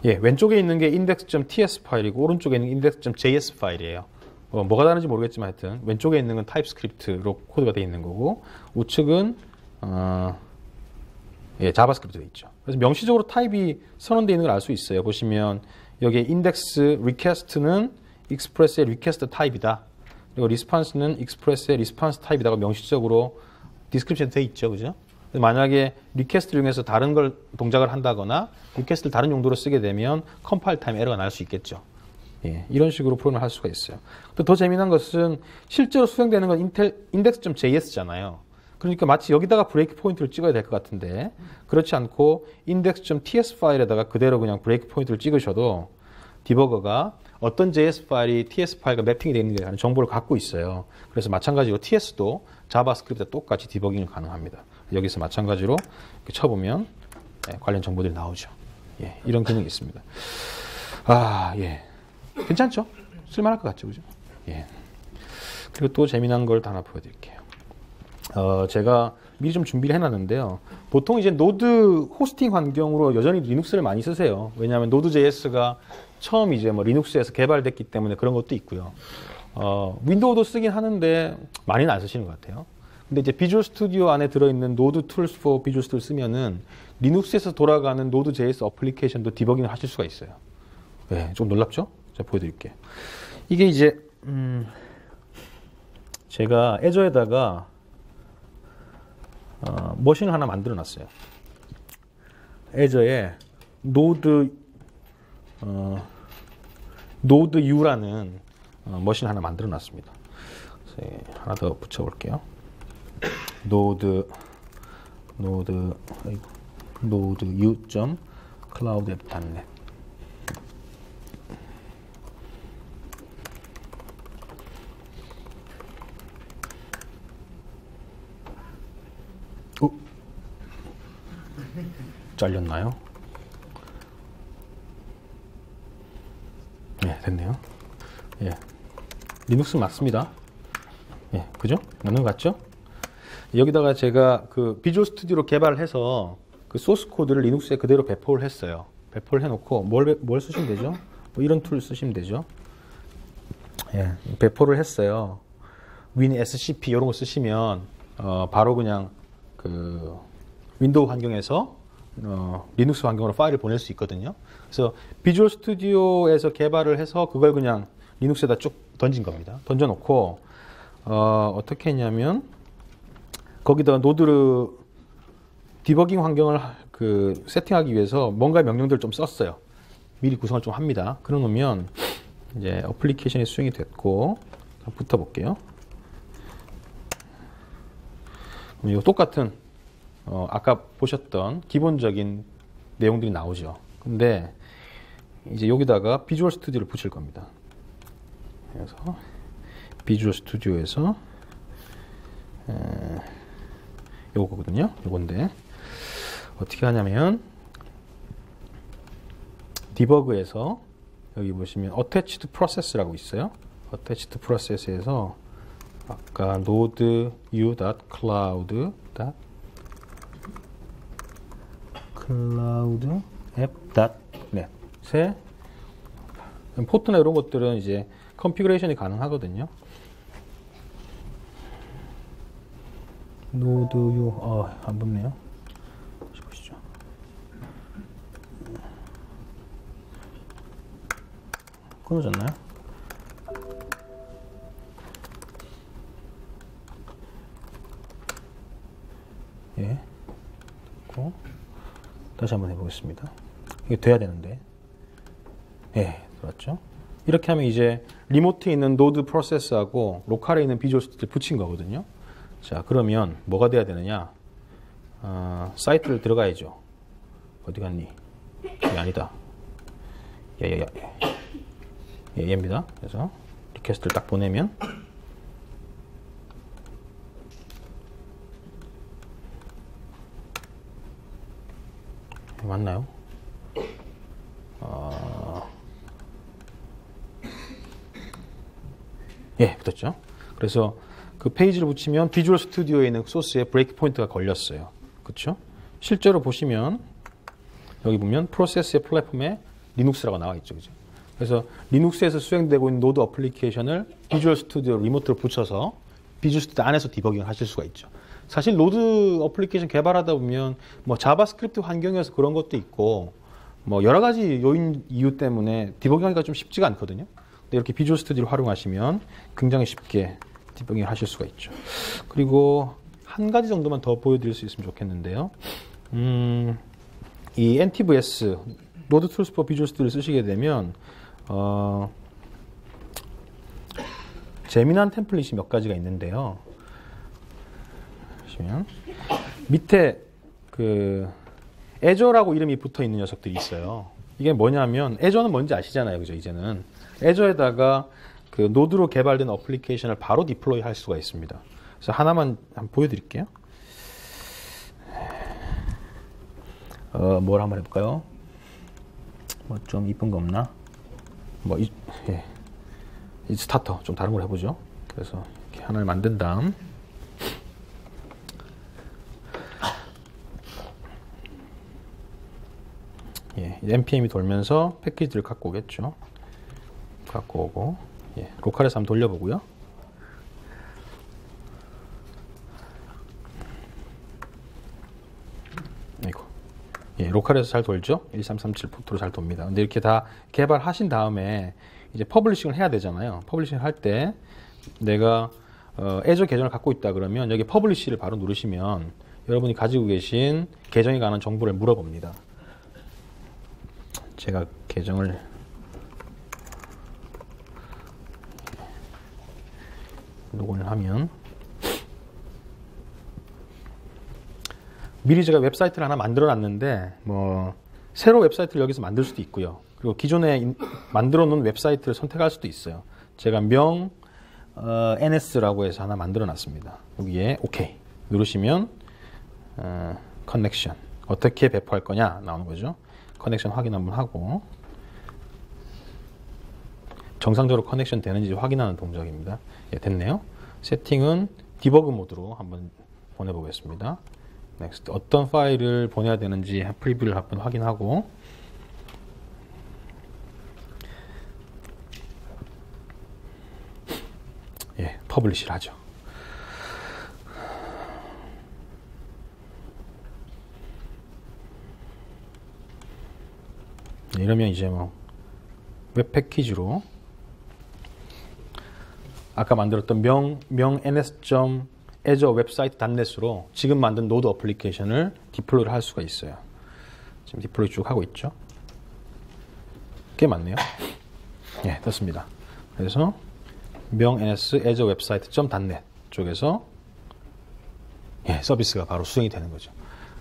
A: 왼쪽에 있는 게 index.ts 파일이고 오른쪽에 있는 게 index.js 파일이에요. 뭐가 다른지 모르겠지만 하여튼 왼쪽에 있는 건 타입스크립트로 코드가 되어 있는 거고 우측은 자바스크립트가 있죠. 그래서 명시적으로 타입이 선언되어 있는 걸 알 수 있어요. 보시면 여기에 index request는 express의 request 타입이다. 그리고 response는 express의 response 타입이다가 명시적으로 디스크립션 되어 있죠, 그죠? 만약에 리퀘스트를 이용해서 다른 걸 동작을 한다거나 리퀘스트를 다른 용도로 쓰게 되면 컴파일 타임 에러가 날 수 있겠죠. 이런 식으로 프로그램을 할 수가 있어요. 또 더 재미난 것은 실제로 수행되는 건 index.js잖아요. 그러니까 마치 여기다가 브레이크 포인트를 찍어야 될 것 같은데 그렇지 않고 index.ts 파일에다가 그대로 그냥 브레이크 포인트를 찍으셔도 디버거가 어떤 JS 파일이 TS 파일과 매핑이 되어 있는지에 대한 정보를 갖고 있어요. 그래서 마찬가지로 TS도 자바스크립트와 똑같이 디버깅이 가능합니다. 여기서 마찬가지로 이렇게 쳐보면 관련 정보들이 나오죠. 이런 기능이 있습니다. 괜찮죠? 쓸만할 것 같죠, 그죠? 그리고 또 재미난 걸 하나 보여드릴게요. 제가 미리 좀 준비를 해놨는데요. 보통 이제 노드 호스팅 환경으로 여전히 리눅스를 많이 쓰세요. 왜냐하면 노드.js가 처음 이제 뭐 리눅스에서 개발됐기 때문에 그런 것도 있고요. 윈도우도 쓰긴 하는데 많이는 안 쓰시는 것 같아요. 근데 이제 비주얼 스튜디오 안에 들어있는 노드 툴스 포 비주얼 스튜디오 쓰면은 리눅스에서 돌아가는 노드.js 어플리케이션도 디버깅을 하실 수가 있어요. 네, 좀 놀랍죠? 제가 보여드릴게요. 이게 이제 제가 애저에다가 머신을 하나 만들어 놨어요. 애저에 노드 U라는 머신 하나 만들어 놨습니다. 하나 더 붙여 볼게요. 노드 u.cloudapp.net. 잘렸나요? 네, 됐네요. 예, 리눅스 맞습니다. 예, 그죠? 맞는 것 같죠? 여기다가 제가 그 비주얼 스튜디오로 개발을 해서 그 소스 코드를 리눅스에 그대로 배포를 했어요. 배포를 해놓고 뭘 쓰시면 되죠? 뭐 이런 툴 쓰시면 되죠. 예, 배포를 했어요. WinSCP 이런 거 쓰시면 바로 그냥 그 윈도우 환경에서 리눅스 환경으로 파일을 보낼 수 있거든요. 그래서 비주얼 스튜디오에서 개발을 해서 그걸 그냥 리눅스에다 쭉 던진 겁니다. 던져놓고 어떻게 했냐면 거기다가 노드 디버깅 환경을 그 세팅하기 위해서 뭔가 명령들을 좀 썼어요. 미리 구성을 좀 합니다. 그러 놓으면 이제 어플리케이션이 수행이 됐고 붙어 볼게요. 이거 똑같은 아까 보셨던 기본적인 내용들이 나오죠. 근데 이제 여기다가 비주얼 스튜디오를 붙일 겁니다. 그래서 비주얼 스튜디오에서 요거거든요. 요건데 어떻게 하냐면 디버그에서 여기 보시면 attached process라고 있어요. attached process에서 아까 node u.cloud app.net에 포트나 이런 것들은 이제 컨피그레이션이 가능하거든요. node u 안 붙네요. 보시죠. 끊어졌나요? 예. 됐고. 다시 한번 해보겠습니다. 이게 돼야 되는데. 예, 들어왔죠? 이렇게 하면 이제 리모트에 있는 노드 프로세스하고 로컬에 있는 비주얼 스튜디오를 붙인 거거든요. 자, 그러면 뭐가 돼야 되느냐? 사이트를 들어가야죠. 어디 갔니? 이게 아니다. 얘입니다. 그래서 리퀘스트를 딱 보내면 맞나요? 예, 붙었죠. 그래서 그 페이지를 붙이면 비주얼 스튜디오에 있는 소스에 브레이크 포인트가 걸렸어요. 그렇죠? 실제로 보시면 여기 보면 프로세스의 플랫폼에 리눅스라고 나와 있죠. 그죠? 그래서 리눅스에서 수행되고 있는 노드 어플리케이션을 비주얼 스튜디오 리모트로 붙여서 비주얼 스튜디오 안에서 디버깅을 하실 수가 있죠. 사실 노드 어플리케이션 개발하다 보면 뭐 자바스크립트 환경에서 그런 것도 있고 뭐 여러 가지 요인 이유 때문에 디버깅하기가 좀 쉽지가 않거든요. 근데 이렇게 비주얼 스튜디오를 활용하시면 굉장히 쉽게 디버깅을 하실 수가 있죠. 그리고 한 가지 정도만 더 보여드릴 수 있으면 좋겠는데요. 이 NTVS 노드 툴스 포 비주얼 스튜디오를 쓰시게 되면 재미난 템플릿이 몇 가지가 있는데요. 보시면 밑에 그 애저라고 이름이 붙어 있는 녀석들이 있어요. 이게 뭐냐면 애저는 뭔지 아시잖아요. 그죠? 이제는 애저에다가 그 노드로 개발된 어플리케이션을 바로 디플로이 할 수가 있습니다. 그래서 하나만 한번 보여드릴게요. 뭘 한번 해볼까요? 뭐 좀 이쁜 거 없나? 뭐 이 스타터 좀 다른 걸 해보죠. 그래서 이렇게 하나를 만든 다음 npm이 돌면서 패키지를 갖고 오겠죠. 갖고 오고, 로컬에서 한번 돌려보고요. 로컬에서 잘 돌죠. 1337 포트로 잘 돕니다. 근데 이렇게 다 개발하신 다음에 이제 퍼블리싱을 해야 되잖아요. 퍼블리싱을 할 때 내가 애저 계정을 갖고 있다 그러면 여기 퍼블리시를 바로 누르시면 여러분이 가지고 계신 계정에 관한 정보를 물어봅니다. 제가 계정을 로그인을 하면 미리 제가 웹사이트를 하나 만들어 놨는데 뭐 새로 웹사이트를 여기서 만들 수도 있고요. 그리고 기존에 만들어 놓은 웹사이트를 선택할 수도 있어요. 제가 명 NS라고 해서 하나 만들어 놨습니다. 여기에 OK 누르시면 커넥션 어떻게 배포할 거냐 나오는 거죠. 커넥션 확인 한번 하고 정상적으로 커넥션 되는지 확인하는 동작입니다. 됐네요. 세팅은 디버그 모드로 한번 보내보겠습니다. 넥스트 어떤 파일을 보내야 되는지 프리뷰를 한번 확인하고 퍼블리시를 하죠. 이러면 이제 뭐 웹 패키지로 아까 만들었던 명 ns.azure 웹사이트 .net으로 지금 만든 노드 어플리케이션을 디플로이를 할 수가 있어요. 지금 디플로이 쭉 하고 있죠. 꽤 많네요. 됐습니다. 그래서 명 ns azure 웹사이트 .net 쪽에서 서비스가 바로 수행이 되는 거죠.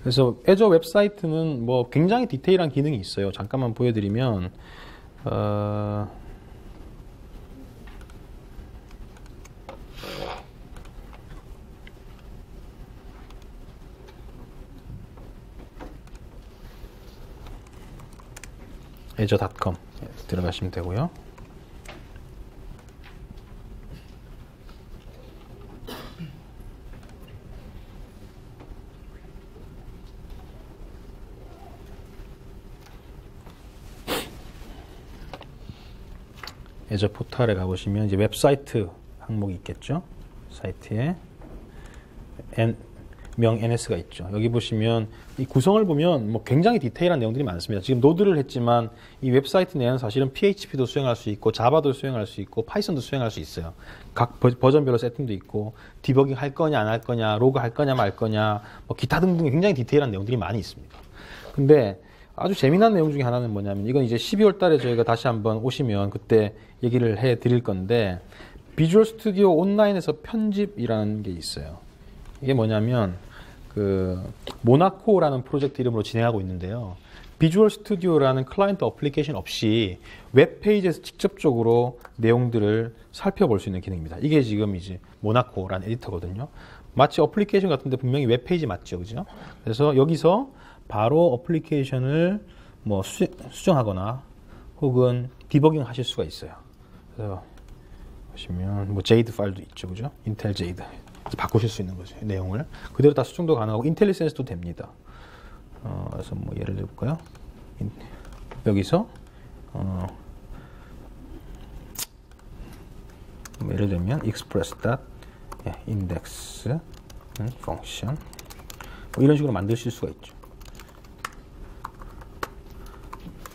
A: 그래서 azure 웹사이트는 뭐 굉장히 디테일한 기능이 있어요. 잠깐만 보여드리면 azure.com 들어가시면 되고요. azure 포털에 가보시면 이제 웹사이트 항목이 있겠죠. 사이트에 명 NS가 있죠. 여기 보시면 이 구성을 보면 뭐 굉장히 디테일한 내용들이 많습니다. 지금 노드를 했지만 이 웹사이트 내에는 사실은 PHP도 수행할 수 있고 자바도 수행할 수 있고 파이썬도 수행할 수 있어요. 각 버전별로 세팅도 있고 디버깅 할 거냐 안 할 거냐 로그 할 거냐 말 거냐 뭐 기타 등등 굉장히 디테일한 내용들이 많이 있습니다. 근데 아주 재미난 내용 중에 하나는 뭐냐면 이건 이제 12월 달에 저희가 다시 한번 오시면 그때 얘기를 해 드릴 건데 비주얼 스튜디오 온라인에서 편집이라는 게 있어요. 이게 뭐냐면 그 모나코라는 프로젝트 이름으로 진행하고 있는데요. 비주얼 스튜디오라는 클라이언트 어플리케이션 없이 웹페이지에서 직접적으로 내용들을 살펴볼 수 있는 기능입니다. 이게 지금 이제 모나코라는 에디터거든요. 마치 어플리케이션 같은데 분명히 웹페이지 맞죠, 그죠? 그래서 여기서 바로 어플리케이션을 뭐 수정하거나 혹은 디버깅 하실 수가 있어요. 그래서 보시면 뭐 제이드 파일도 있죠, 그죠? 인텔 제이드 바꾸실 수 있는 거죠. 내용을 그대로 다 수정도 가능하고 인텔리센스도 됩니다. 그래서 뭐 예를 들어볼까요? 여기서 뭐 예를 들면 express.index function 뭐 이런 식으로 만드실 수가 있죠.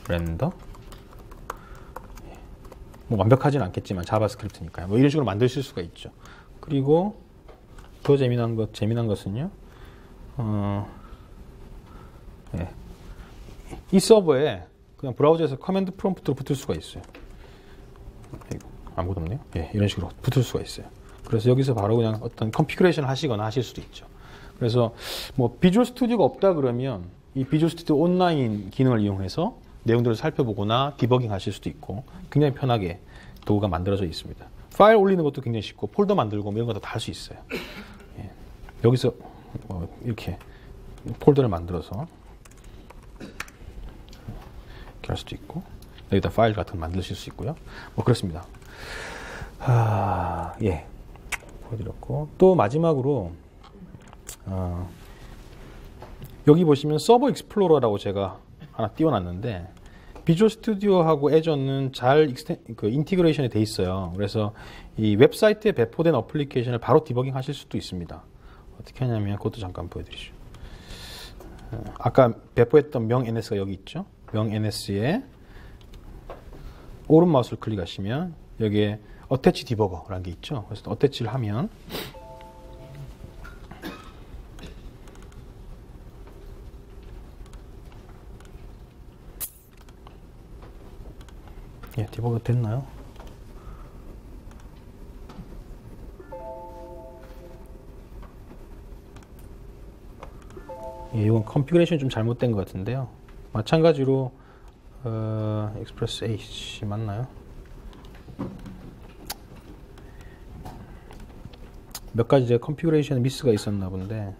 A: 렌더 뭐 완벽하진 않겠지만 자바스크립트니까요. 뭐 이런 식으로 만드실 수가 있죠. 그리고 더 재미난 것은요. 이 서버에 그냥 브라우저에서 커맨드 프롬프트로 붙을 수가 있어요. 아무것도 없네요. 이런 식으로 붙을 수가 있어요. 그래서 여기서 바로 그냥 어떤 컨피그레이션 하시거나 하실 수도 있죠. 그래서 뭐 비주얼 스튜디오가 없다 그러면 이 비주얼 스튜디오 온라인 기능을 이용해서 내용들을 살펴보거나 디버깅 하실 수도 있고 굉장히 편하게 도구가 만들어져 있습니다. 파일 올리는 것도 굉장히 쉽고 폴더 만들고 이런 것도 다 할 수 있어요. 여기서 이렇게 폴더를 만들어서 이렇게 할 수도 있고 여기다 파일 같은 거 만드실 수 있고요. 뭐 그렇습니다. 보여드렸고 또 마지막으로 여기 보시면 서버 익스플로러라고 제가 하나 띄워놨는데 비주얼 스튜디오하고 애저는 잘 인티그레이션이 돼 있어요. 그래서 이 웹사이트에 배포된 어플리케이션을 바로 디버깅 하실 수도 있습니다. 어떻게 하냐면 그것도 잠깐 보여드리죠. 아까 배포했던 명 NS가 여기 있죠. 명 NS에 오른 마우스를 클릭하시면 여기에 어태치 디버거라는 게 있죠. 그래서 어태치를 하면 예, 디버거 됐나요? 예, 이건 컨피그레이션이 좀 잘못된 것 같은데요. 마찬가지로 익스프레스 H 맞나요? 몇 가지 이제 컨피그레이션 미스가 있었나 본데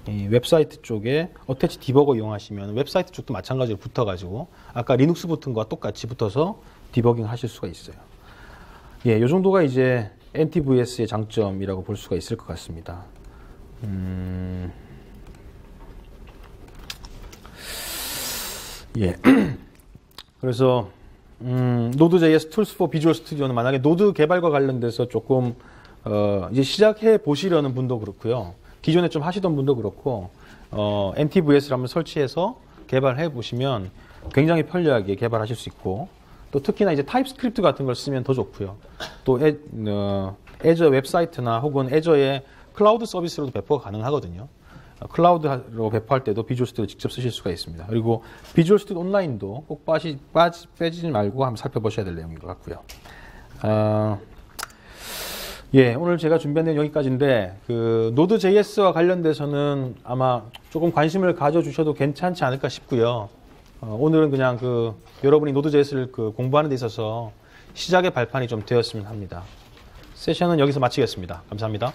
A: 이 웹사이트 쪽에 어태치 디버거 이용하시면 웹사이트 쪽도 마찬가지로 붙어가지고 아까 리눅스 버튼과 똑같이 붙어서 디버깅 하실 수가 있어요. 예, 이 정도가 이제 NTVS의 장점이라고 볼 수가 있을 것 같습니다. 예. 그래서 Node.js Tools for Visual Studio는 만약에 노드 개발과 관련돼서 조금 이제 시작해 보시려는 분도 그렇고요. 기존에 좀 하시던 분도 그렇고 NTVS를 한번 설치해서 개발해 보시면 굉장히 편리하게 개발하실 수 있고 또 특히나 이제 타입스크립트 같은 걸 쓰면 더 좋고요. 또 애저 웹사이트나 혹은 애저의 클라우드 서비스로도 배포가 가능하거든요. 클라우드로 배포할 때도 비주얼 스튜디오 직접 쓰실 수가 있습니다. 그리고 비주얼 스튜디오 온라인도 꼭 빼지 말고 한번 살펴보셔야 될 내용인 것 같고요. 예, 오늘 제가 준비한 내용 여기까지인데 그 Node.js와 관련돼서는 아마 조금 관심을 가져주셔도 괜찮지 않을까 싶고요. 오늘은 그냥 여러분이 Node.js를 공부하는 데 있어서 시작의 발판이 좀 되었으면 합니다. 세션은 여기서 마치겠습니다. 감사합니다.